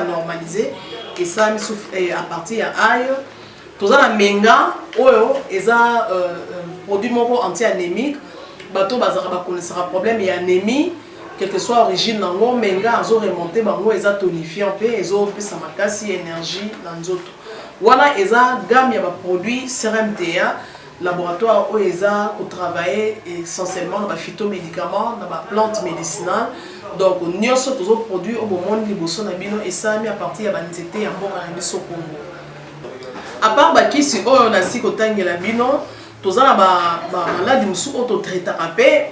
normalisé, et ça à partir de aïe. Tout ça, la menga, ils ont produit anti-anémique, bateau connaissera problème et anémie, quelle que soit l'origine, menga, ils ont remonté, ils ont tonifié un peu, ils ont plus de énergie dans les autres. Voilà, ils ont gamme de produits CRMTA, laboratoire où ils ont travaillé essentiellement dans les phytomédicaments, dans les plantes médicinales. Donc, nous avons tous les produits au monde et ça mis à partir de l'anxiété et de Congo. À part qui si on a si côté la bino, tous avons des maladies qui sont auto-traitées, des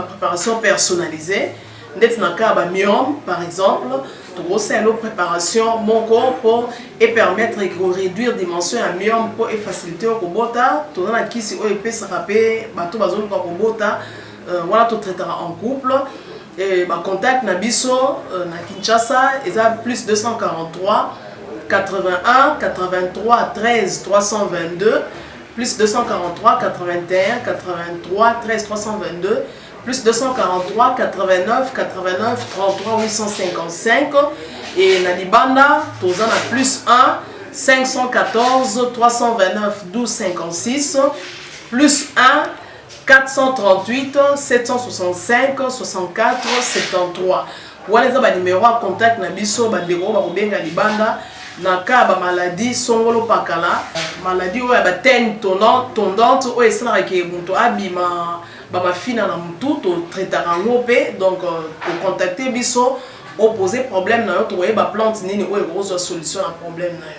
préparation personnalisée. Dans le cas de myome, par exemple, c'est une préparation mon corps et permettre de réduire la dimension de myome pour faciliter le robota. Tout le monde qui si peut se rappeler, tout le monde voilà tout traitera en couple. Et contact na biso na Kinshasa, ils ont plus 243 81 83 13 322 plus 243 81 83 13 322 plus 243 89 89 33 855 et na libanda tozana plus 1 514 329 12 56 plus 1 438 765 64 73. Voilà ça ba numéro à contact na biso ba ndeko ba kobenga libanda na ka ba maladie songolo pakala maladie oya ba tene tondante o esala ke muntu abima ba mafina na mutu to traitaka ngope donc pour contacter biso opposer problème na yo to ba plante nini o e solution à problème na yo.